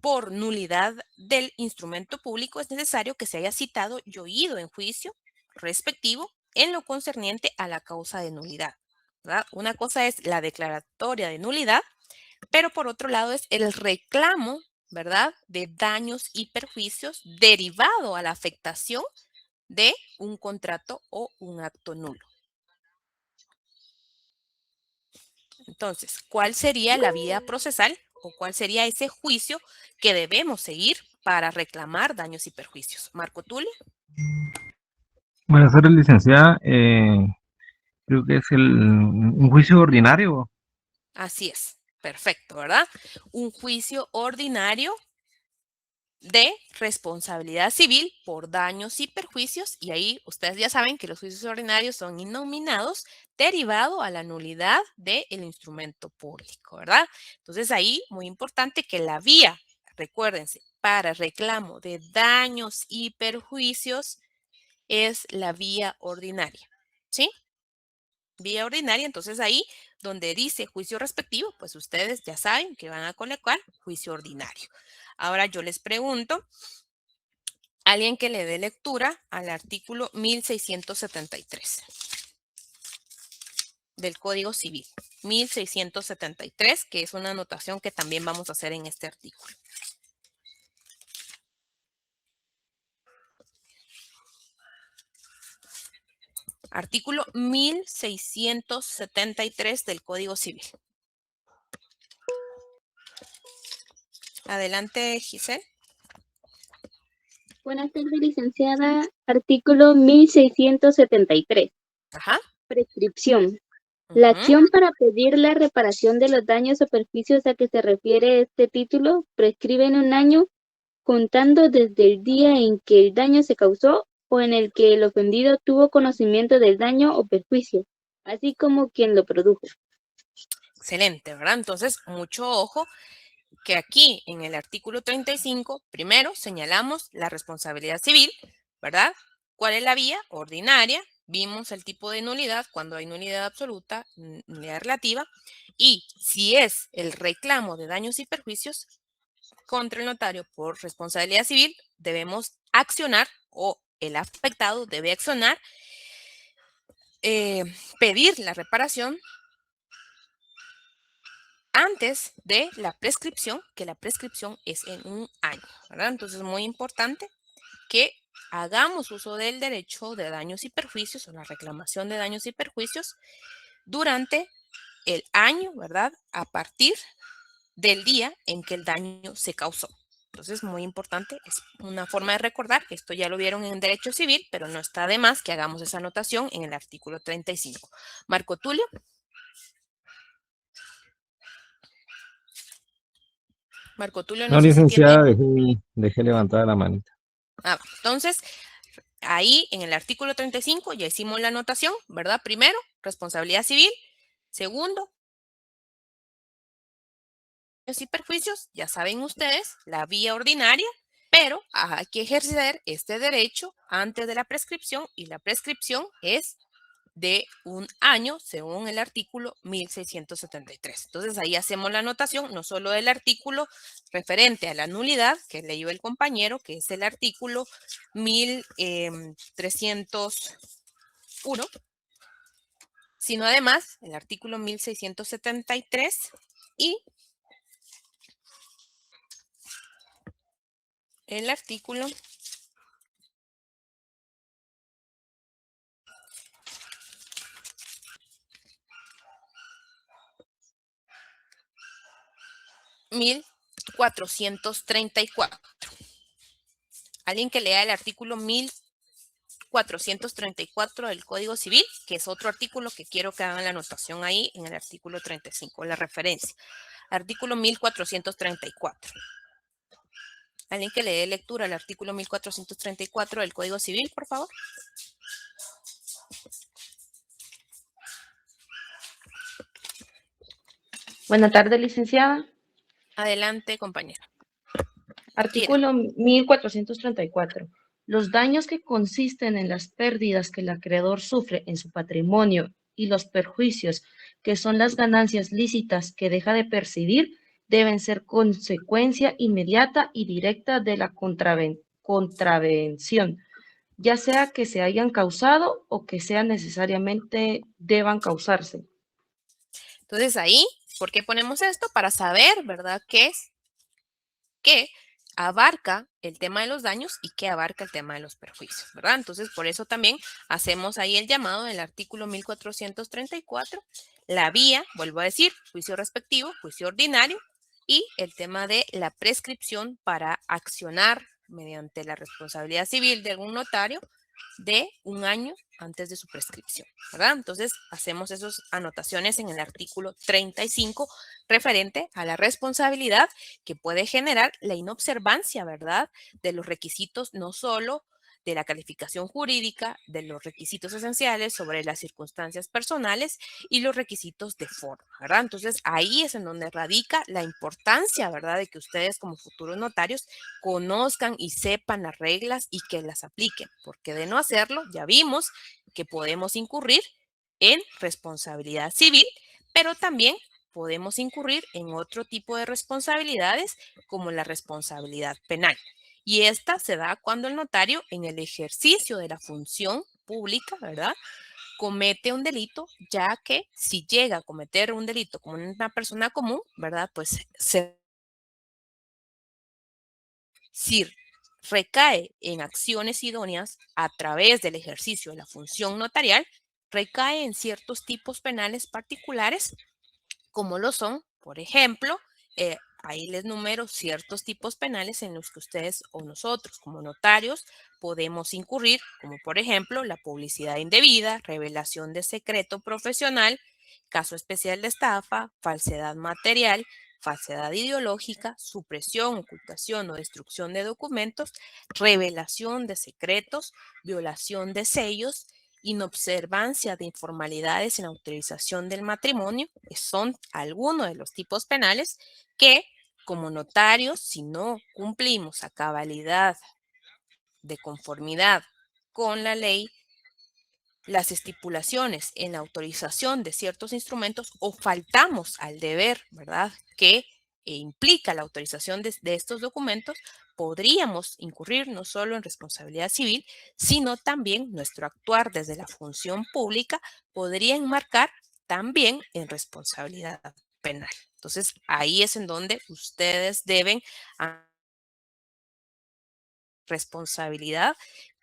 por nulidad del instrumento público, es necesario que se haya citado y oído en juicio respectivo en lo concerniente a la causa de nulidad, ¿verdad? Una cosa es la declaratoria de nulidad, pero por otro lado es el reclamo, ¿verdad?, de daños y perjuicios derivado a la afectación de un contrato o un acto nulo. Entonces, ¿cuál sería la vía procesal o cuál sería ese juicio que debemos seguir para reclamar daños y perjuicios? Marco Tulio. Buenas tardes, licenciada. Creo que es un juicio ordinario. Así es, perfecto, ¿verdad? Un juicio ordinario de responsabilidad civil por daños y perjuicios, y ahí ustedes ya saben que los juicios ordinarios son innominados derivado a la nulidad del instrumento público, ¿verdad? Entonces ahí, muy importante que la vía, recuérdense, para reclamo de daños y perjuicios es la vía ordinaria, ¿sí? Vía ordinaria, entonces ahí donde dice juicio respectivo, pues ustedes ya saben que van a colocar juicio ordinario. Ahora yo les pregunto, alguien que le dé lectura al artículo 1673 del Código Civil. 1673, que es una anotación que también vamos a hacer en este artículo. Artículo 1673 del Código Civil. Adelante, Giselle. Buenas tardes, licenciada. Artículo 1673. Ajá. Prescripción. La acción para pedir la reparación de los daños o perjuicios a que se refiere este título prescribe en 1 año contando desde el día en que el daño se causó o en el que el ofendido tuvo conocimiento del daño o perjuicio, así como quien lo produjo. Excelente, ¿verdad? Entonces, mucho ojo que aquí en el artículo 35, primero señalamos la responsabilidad civil, ¿verdad? ¿Cuál es la vía? Ordinaria. Vimos el tipo de nulidad cuando hay nulidad absoluta, nulidad relativa. Y si es el reclamo de daños y perjuicios contra el notario por responsabilidad civil, debemos accionar o el afectado debe accionar, pedir la reparación antes de la prescripción, que la prescripción es en 1 año, ¿verdad? Entonces es muy importante que hagamos uso del derecho de daños y perjuicios o la reclamación de daños y perjuicios durante el año, ¿verdad? A partir del día en que el daño se causó. Entonces, muy importante, es una forma de recordar que esto ya lo vieron en derecho civil, pero no está de más que hagamos esa anotación en el artículo 35. Marco Tulio. Marco Tulio, No, sé si licenciada, tiene... dejé levantada la manita. Entonces, ahí en el artículo 35 ya hicimos la anotación, ¿verdad? Primero, responsabilidad civil. Segundo, daños y perjuicios, ya saben ustedes, la vía ordinaria, pero hay que ejercer este derecho antes de la prescripción y la prescripción es de un año según el artículo 1673. Entonces ahí hacemos la anotación no solo del artículo referente a la nulidad que leyó el compañero, que es el artículo 1301, sino además el artículo 1673 y el artículo 1434. Alguien que lea el artículo 1434 del Código Civil, que es otro artículo que quiero que hagan la anotación ahí en el artículo 35, la referencia. Artículo 1434. Alguien que le dé lectura al artículo 1434 del Código Civil, por favor. Buenas tardes, licenciada. Adelante, compañera. Artículo 1434. Los daños que consisten en las pérdidas que el acreedor sufre en su patrimonio y los perjuicios que son las ganancias lícitas que deja de percibir deben ser consecuencia inmediata y directa de la contravención, ya sea que se hayan causado o que sea necesariamente deban causarse. Entonces ahí, ¿por qué ponemos esto? Para saber, ¿verdad? ¿Qué abarca el tema de los daños y qué abarca el tema de los perjuicios, ¿verdad? Entonces, por eso también hacemos ahí el llamado del artículo 1434, la vía, vuelvo a decir, juicio respectivo, juicio ordinario, y el tema de la prescripción para accionar mediante la responsabilidad civil de algún notario de un año antes de su prescripción, ¿verdad? Entonces, hacemos esas anotaciones en el artículo 35 referente a la responsabilidad que puede generar la inobservancia, ¿verdad? De los requisitos no solo de la calificación jurídica, de los requisitos esenciales sobre las circunstancias personales y los requisitos de forma, ¿verdad? Entonces, ahí es en donde radica la importancia, ¿verdad? De que ustedes como futuros notarios conozcan y sepan las reglas y que las apliquen, porque de no hacerlo, ya vimos que podemos incurrir en responsabilidad civil, pero también podemos incurrir en otro tipo de responsabilidades como la responsabilidad penal. Y esta se da cuando el notario, en el ejercicio de la función pública, ¿verdad?, comete un delito, ya que si llega a cometer un delito como una persona común, ¿verdad?, pues si recae en acciones idóneas a través del ejercicio de la función notarial, recae en ciertos tipos penales particulares, como lo son, por ejemplo, ahí les numero ciertos tipos penales en los que ustedes o nosotros como notarios podemos incurrir, como por ejemplo la publicidad indebida, revelación de secreto profesional, caso especial de estafa, falsedad material, falsedad ideológica, supresión, ocultación o destrucción de documentos, revelación de secretos, violación de sellos, inobservancia de informalidades en autorización del matrimonio, que son algunos de los tipos penales que como notarios, si no cumplimos a cabalidad de conformidad con la ley, las estipulaciones en la autorización de ciertos instrumentos o faltamos al deber, ¿verdad?, que implica la autorización de estos documentos, podríamos incurrir no solo en responsabilidad civil, sino también nuestro actuar desde la función pública podría enmarcar también en responsabilidad penal. Entonces, ahí es en donde ustedes deben responsabilidad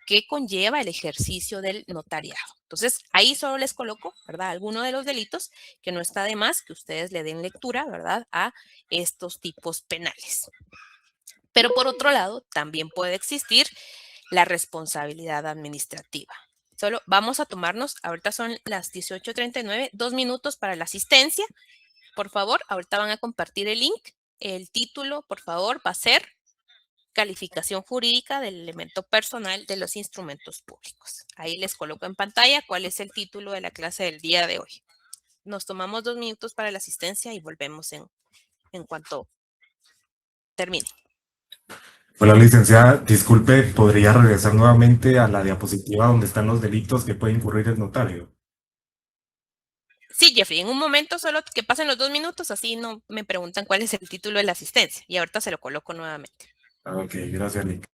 que conlleva el ejercicio del notariado. Entonces, ahí solo les coloco, ¿verdad?, algunos de los delitos que no está de más que ustedes le den lectura, ¿verdad?, a estos tipos penales. Pero por otro lado, también puede existir la responsabilidad administrativa. Solo vamos a tomarnos, ahorita son las 18:39, 2 minutos para la asistencia. Por favor, ahorita van a compartir el link. El título, por favor, va a ser calificación jurídica del elemento personal de los instrumentos públicos. Ahí les coloco en pantalla cuál es el título de la clase del día de hoy. Nos tomamos 2 minutos para la asistencia y volvemos en cuanto termine. Hola, licenciada. Disculpe, ¿podría regresar nuevamente a la diapositiva donde están los delitos que puede incurrir el notario? Sí, Jeffrey, en un momento solo que pasen los 2 minutos, así no me preguntan cuál es el título de la asistencia. Y ahorita se lo coloco nuevamente. Ok, gracias, Nick.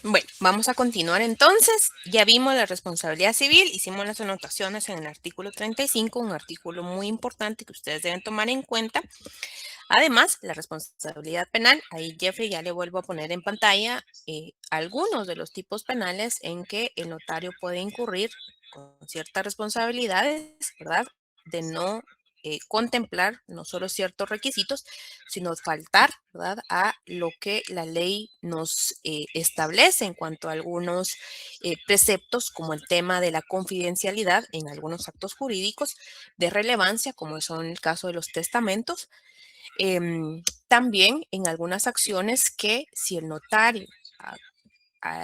Bueno, vamos a continuar entonces. Ya vimos la responsabilidad civil, hicimos las anotaciones en el artículo 35, un artículo muy importante que ustedes deben tomar en cuenta. Además, la responsabilidad penal, ahí Jeffrey ya le vuelvo a poner en pantalla algunos de los tipos penales en que el notario puede incurrir con ciertas responsabilidades, ¿verdad? De no contemplar no solo ciertos requisitos, sino faltar, ¿verdad?, a lo que la ley nos establece en cuanto a algunos preceptos, como el tema de la confidencialidad en algunos actos jurídicos de relevancia, como son el caso de los testamentos. También en algunas acciones que si el notario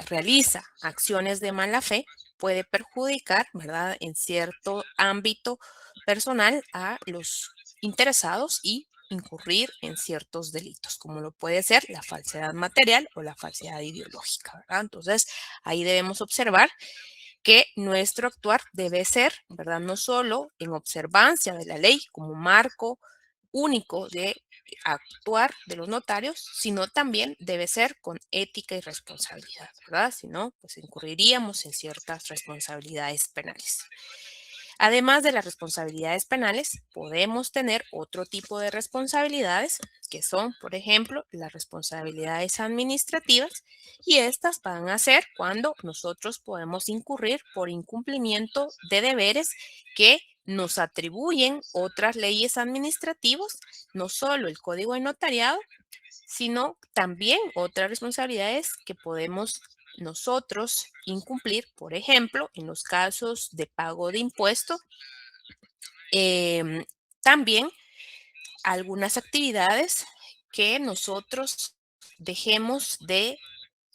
realiza acciones de mala fe, puede perjudicar, ¿verdad?, en cierto ámbito personal a los interesados y incurrir en ciertos delitos, como lo puede ser la falsedad material o la falsedad ideológica, ¿verdad? Entonces, ahí debemos observar que nuestro actuar debe ser, ¿verdad? No solo en observancia de la ley como marco único de actuar de los notarios, sino también debe ser con ética y responsabilidad, ¿verdad? Si no, pues incurriríamos en ciertas responsabilidades penales. Además de las responsabilidades penales, podemos tener otro tipo de responsabilidades que son, por ejemplo, las responsabilidades administrativas, y estas van a ser cuando nosotros podemos incurrir por incumplimiento de deberes que nos atribuyen otras leyes administrativas, no solo el Código de Notariado, sino también otras responsabilidades que podemos nosotros incumplir, por ejemplo, en los casos de pago de impuestos. También algunas actividades que nosotros dejemos de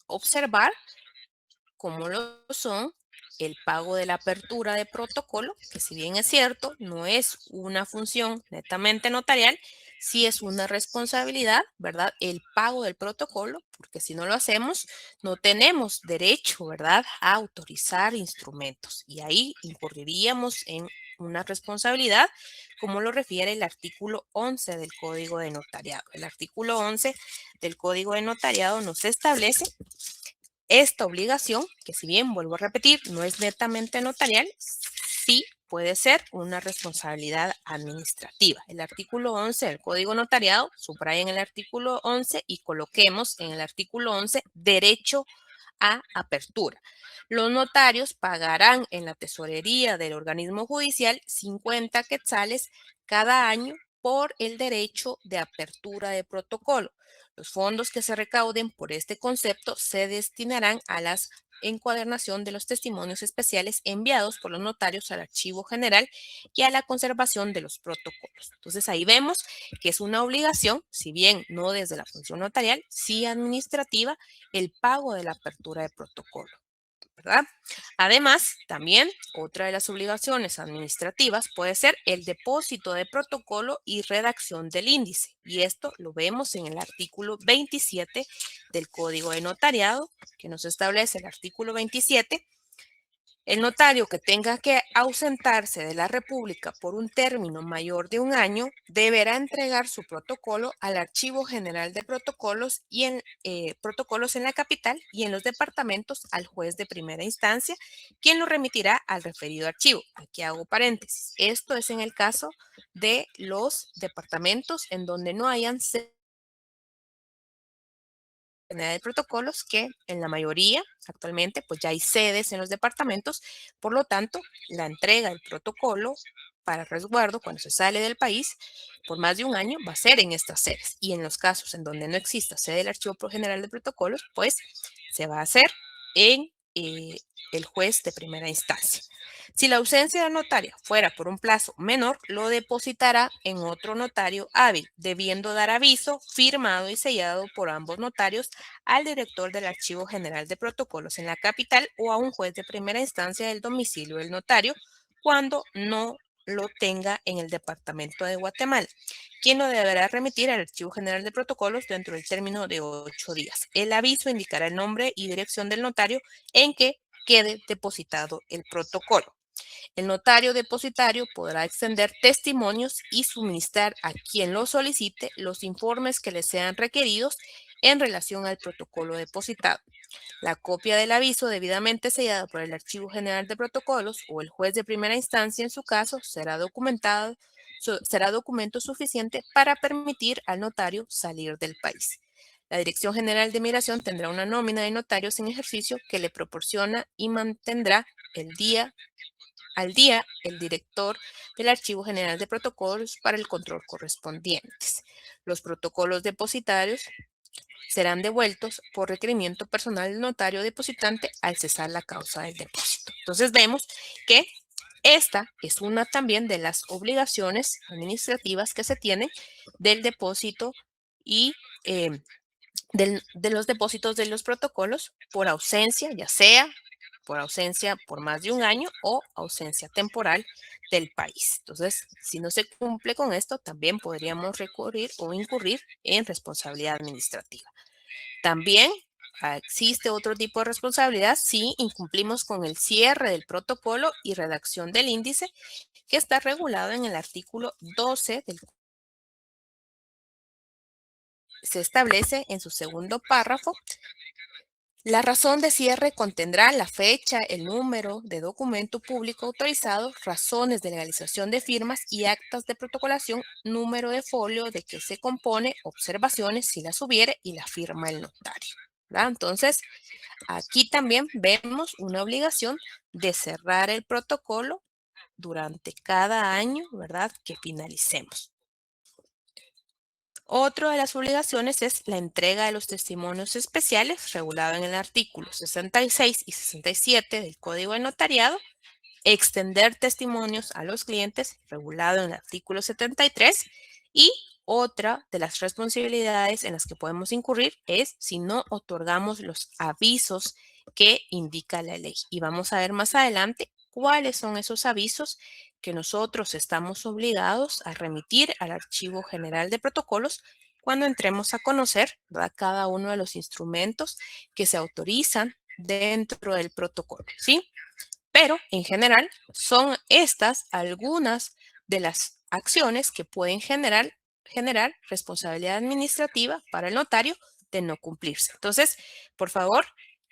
observar, como lo son el pago de la apertura de protocolo, que si bien es cierto, no es una función netamente notarial, sí es una responsabilidad, ¿verdad? El pago del protocolo, porque si no lo hacemos, no tenemos derecho, ¿verdad?, a autorizar instrumentos. Y ahí incurriríamos en una responsabilidad, como lo refiere el artículo 11 del Código de Notariado. El artículo 11 del Código de Notariado nos establece esta obligación, que si bien, vuelvo a repetir, no es netamente notarial, sí puede ser una responsabilidad administrativa. El artículo 11 del Código Notariado, subrayen el artículo 11 y coloquemos en el artículo 11 derecho a apertura. Los notarios pagarán en la tesorería del organismo judicial 50 quetzales cada año por el derecho de apertura de protocolo. Los fondos que se recauden por este concepto se destinarán a la encuadernación de los testimonios especiales enviados por los notarios al Archivo General y a la conservación de los protocolos. Entonces ahí vemos que es una obligación, si bien no desde la función notarial, sí administrativa, el pago de la apertura de protocolo, ¿verdad? Además, también otra de las obligaciones administrativas puede ser el depósito de protocolo y redacción del índice. Y esto lo vemos en el artículo 27 del Código de Notariado, que nos establece el artículo 27. El notario que tenga que ausentarse de la República por un término mayor de un año deberá entregar su protocolo al Archivo General de Protocolos y protocolos en la capital y en los departamentos al juez de primera instancia, quien lo remitirá al referido archivo. Aquí hago paréntesis. Esto es en el caso de los departamentos en donde no hayan de protocolos, que en la mayoría actualmente pues ya hay sedes en los departamentos, por lo tanto la entrega del protocolo para resguardo cuando se sale del país por más de un año va a ser en estas sedes, y en los casos en donde no exista sede del Archivo General de Protocolos pues se va a hacer en el juez de primera instancia. Si la ausencia del notario fuera por un plazo menor, lo depositará en otro notario hábil, debiendo dar aviso firmado y sellado por ambos notarios al director del Archivo General de Protocolos en la capital o a un juez de primera instancia del domicilio del notario cuando no lo tenga en el departamento de Guatemala, quien lo deberá remitir al Archivo General de Protocolos dentro del término de 8 días. El aviso indicará el nombre y dirección del notario en que quede depositado el protocolo. El notario depositario podrá extender testimonios y suministrar a quien lo solicite los informes que le sean requeridos en relación al protocolo depositado. La copia del aviso debidamente sellada por el Archivo General de Protocolos o el juez de primera instancia en su caso será documento suficiente para permitir al notario salir del país. La Dirección General de Migración tendrá una nómina de notarios en ejercicio que le proporciona y mantendrá al día el director del Archivo General de Protocolos para el control correspondientes. Los protocolos depositarios serán devueltos por requerimiento personal del notario depositante al cesar la causa del depósito. Entonces vemos que esta es una también de las obligaciones administrativas que se tienen del depósito y de los depósitos de los protocolos por ausencia, ya sea por ausencia por más de un año o ausencia temporal del país. Entonces, si no se cumple con esto, también podríamos recurrir o incurrir en responsabilidad administrativa. También existe otro tipo de responsabilidad si incumplimos con el cierre del protocolo y redacción del índice que está regulado en el artículo 12 del se establece en su segundo párrafo. La razón de cierre contendrá la fecha, el número de documento público autorizado, razones de legalización de firmas y actas de protocolación, número de folio de que se compone, observaciones si las hubiere y la firma del notario, ¿verdad? Entonces, aquí también vemos una obligación de cerrar el protocolo durante cada año, ¿verdad?, que finalicemos. Otra de las obligaciones es la entrega de los testimonios especiales regulado en el artículo 66 y 67 del Código de Notariado, extender testimonios a los clientes regulado en el artículo 73 y otra de las responsabilidades en las que podemos incurrir es si no otorgamos los avisos que indica la ley. Y vamos a ver más adelante cuáles son esos avisos que nosotros estamos obligados a remitir al Archivo General de Protocolos cuando entremos a conocer, ¿verdad?, cada uno de los instrumentos que se autorizan dentro del protocolo, ¿sí? Pero en general son estas algunas de las acciones que pueden generar responsabilidad administrativa para el notario de no cumplirse. Entonces, por favor,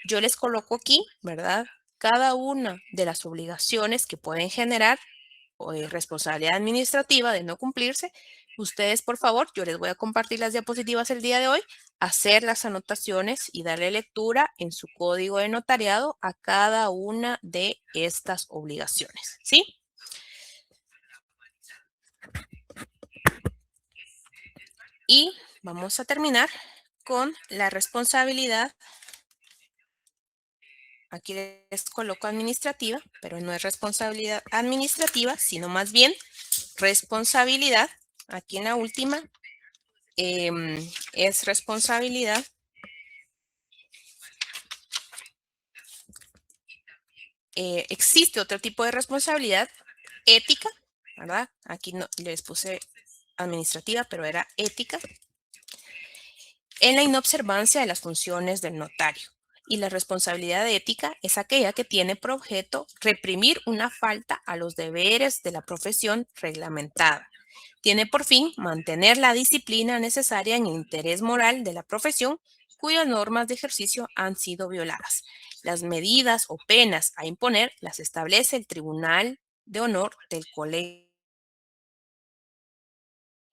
yo les coloco aquí, ¿verdad?, cada una de las obligaciones que pueden generar responsabilidad administrativa de no cumplirse. Ustedes, por favor, yo les voy a compartir las diapositivas el día de hoy, hacer las anotaciones y darle lectura en su código de notariado a cada una de estas obligaciones, ¿sí? Y vamos a terminar con la responsabilidad. Aquí les coloco administrativa, pero no es responsabilidad administrativa, sino más bien responsabilidad. Aquí en la última es responsabilidad existe otro tipo de responsabilidad ética, ¿verdad? Aquí no les puse administrativa, pero era ética, en la inobservancia de las funciones del notario. Y la responsabilidad ética es aquella que tiene por objeto reprimir una falta a los deberes de la profesión reglamentada. Tiene por fin mantener la disciplina necesaria en el interés moral de la profesión cuyas normas de ejercicio han sido violadas. Las medidas o penas a imponer las establece el Tribunal de Honor del Colegio.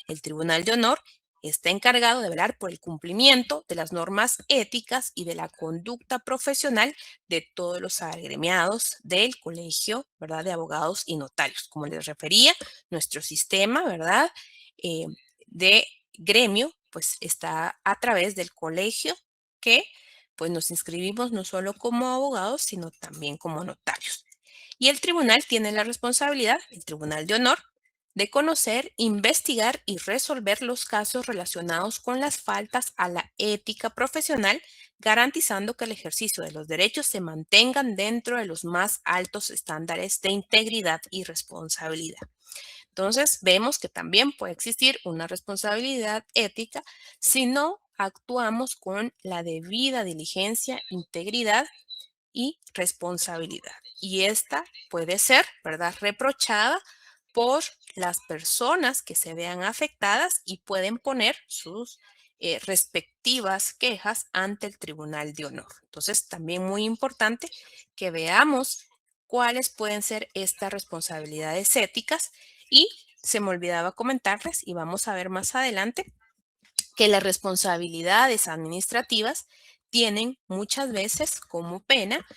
El Tribunal de Honor está encargado de velar por el cumplimiento de las normas éticas y de la conducta profesional de todos los agremiados del colegio, ¿verdad?, de abogados y notarios. Como les refería, nuestro sistema, ¿verdad?, de gremio, pues está a través del colegio que pues nos inscribimos no solo como abogados, sino también como notarios. Y el tribunal tiene la responsabilidad, el Tribunal de Honor, de conocer, investigar y resolver los casos relacionados con las faltas a la ética profesional, garantizando que el ejercicio de los derechos se mantengan dentro de los más altos estándares de integridad y responsabilidad. Entonces, vemos que también puede existir una responsabilidad ética si no actuamos con la debida diligencia, integridad y responsabilidad. Y esta puede ser, ¿verdad?, reprochada por las personas que se vean afectadas y pueden poner sus respectivas quejas ante el Tribunal de Honor. Entonces, también muy importante que veamos cuáles pueden ser estas responsabilidades éticas y se me olvidaba comentarles y vamos a ver más adelante que las responsabilidades administrativas tienen muchas veces como pena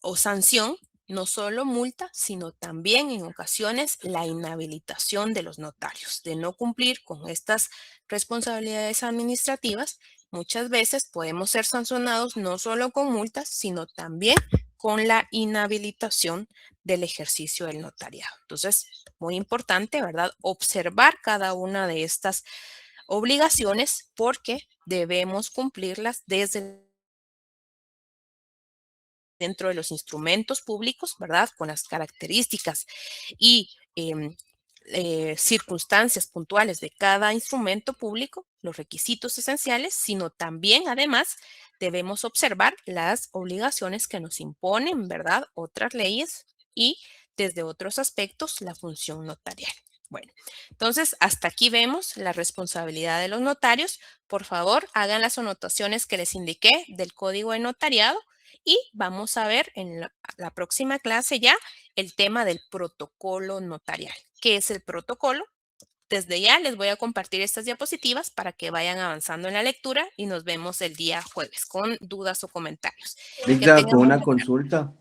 o sanción no solo multa, sino también en ocasiones la inhabilitación de los notarios. De no cumplir con estas responsabilidades administrativas, muchas veces podemos ser sancionados no solo con multas, sino también con la inhabilitación del ejercicio del notariado. Entonces, muy importante, ¿verdad?, observar cada una de estas obligaciones porque debemos cumplirlas dentro de los instrumentos públicos, ¿verdad?, con las características y circunstancias puntuales de cada instrumento público, los requisitos esenciales, sino también, además, debemos observar las obligaciones que nos imponen, ¿verdad?, otras leyes y desde otros aspectos la función notarial. Bueno, entonces hasta aquí vemos la responsabilidad de los notarios. Por favor, hagan las anotaciones que les indiqué del código de notariado y vamos a ver en la próxima clase ya el tema del protocolo notarial. ¿Qué es el protocolo? Desde ya les voy a compartir estas diapositivas para que vayan avanzando en la lectura y nos vemos el día jueves con dudas o comentarios. Ligda, con una consulta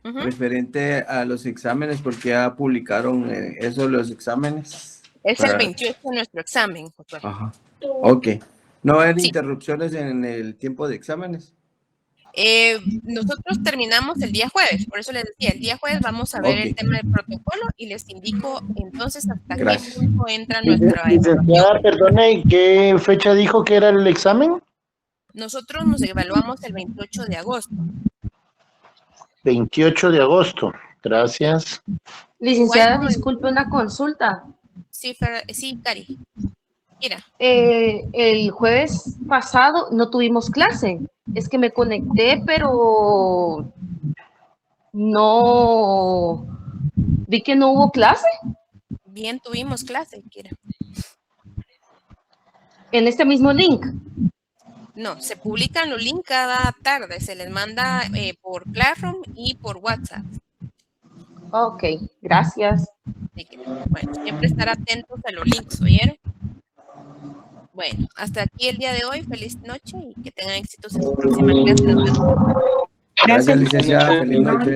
referente a los exámenes, porque ya publicaron eso, los exámenes. Es el 28 de nuestro examen, Josué. Ajá. Ok. ¿No hay interrupciones en el tiempo de exámenes? Nosotros terminamos el día jueves, por eso les decía, el día jueves vamos a ver el tema del protocolo y les indico entonces hasta qué punto entra nuestra licenciada, perdone, ¿y qué fecha dijo que era el examen? Nosotros nos evaluamos el 28 de agosto. 28 de agosto, gracias. Licenciada, Bueno, disculpe una consulta. Sí, Cari. Mira. El jueves pasado no tuvimos clase. Es que me conecté, pero no vi que no hubo clase. Bien, tuvimos clase, Kira. En este mismo link. No, se publican los links cada tarde, se les manda por Classroom y por WhatsApp. Ok, gracias. Bueno, siempre estar atentos a los links, ¿oyeron? Bueno, hasta aquí el día de hoy. Feliz noche y que tengan éxitos en su próxima clase. Gracias, licenciada. Feliz noche.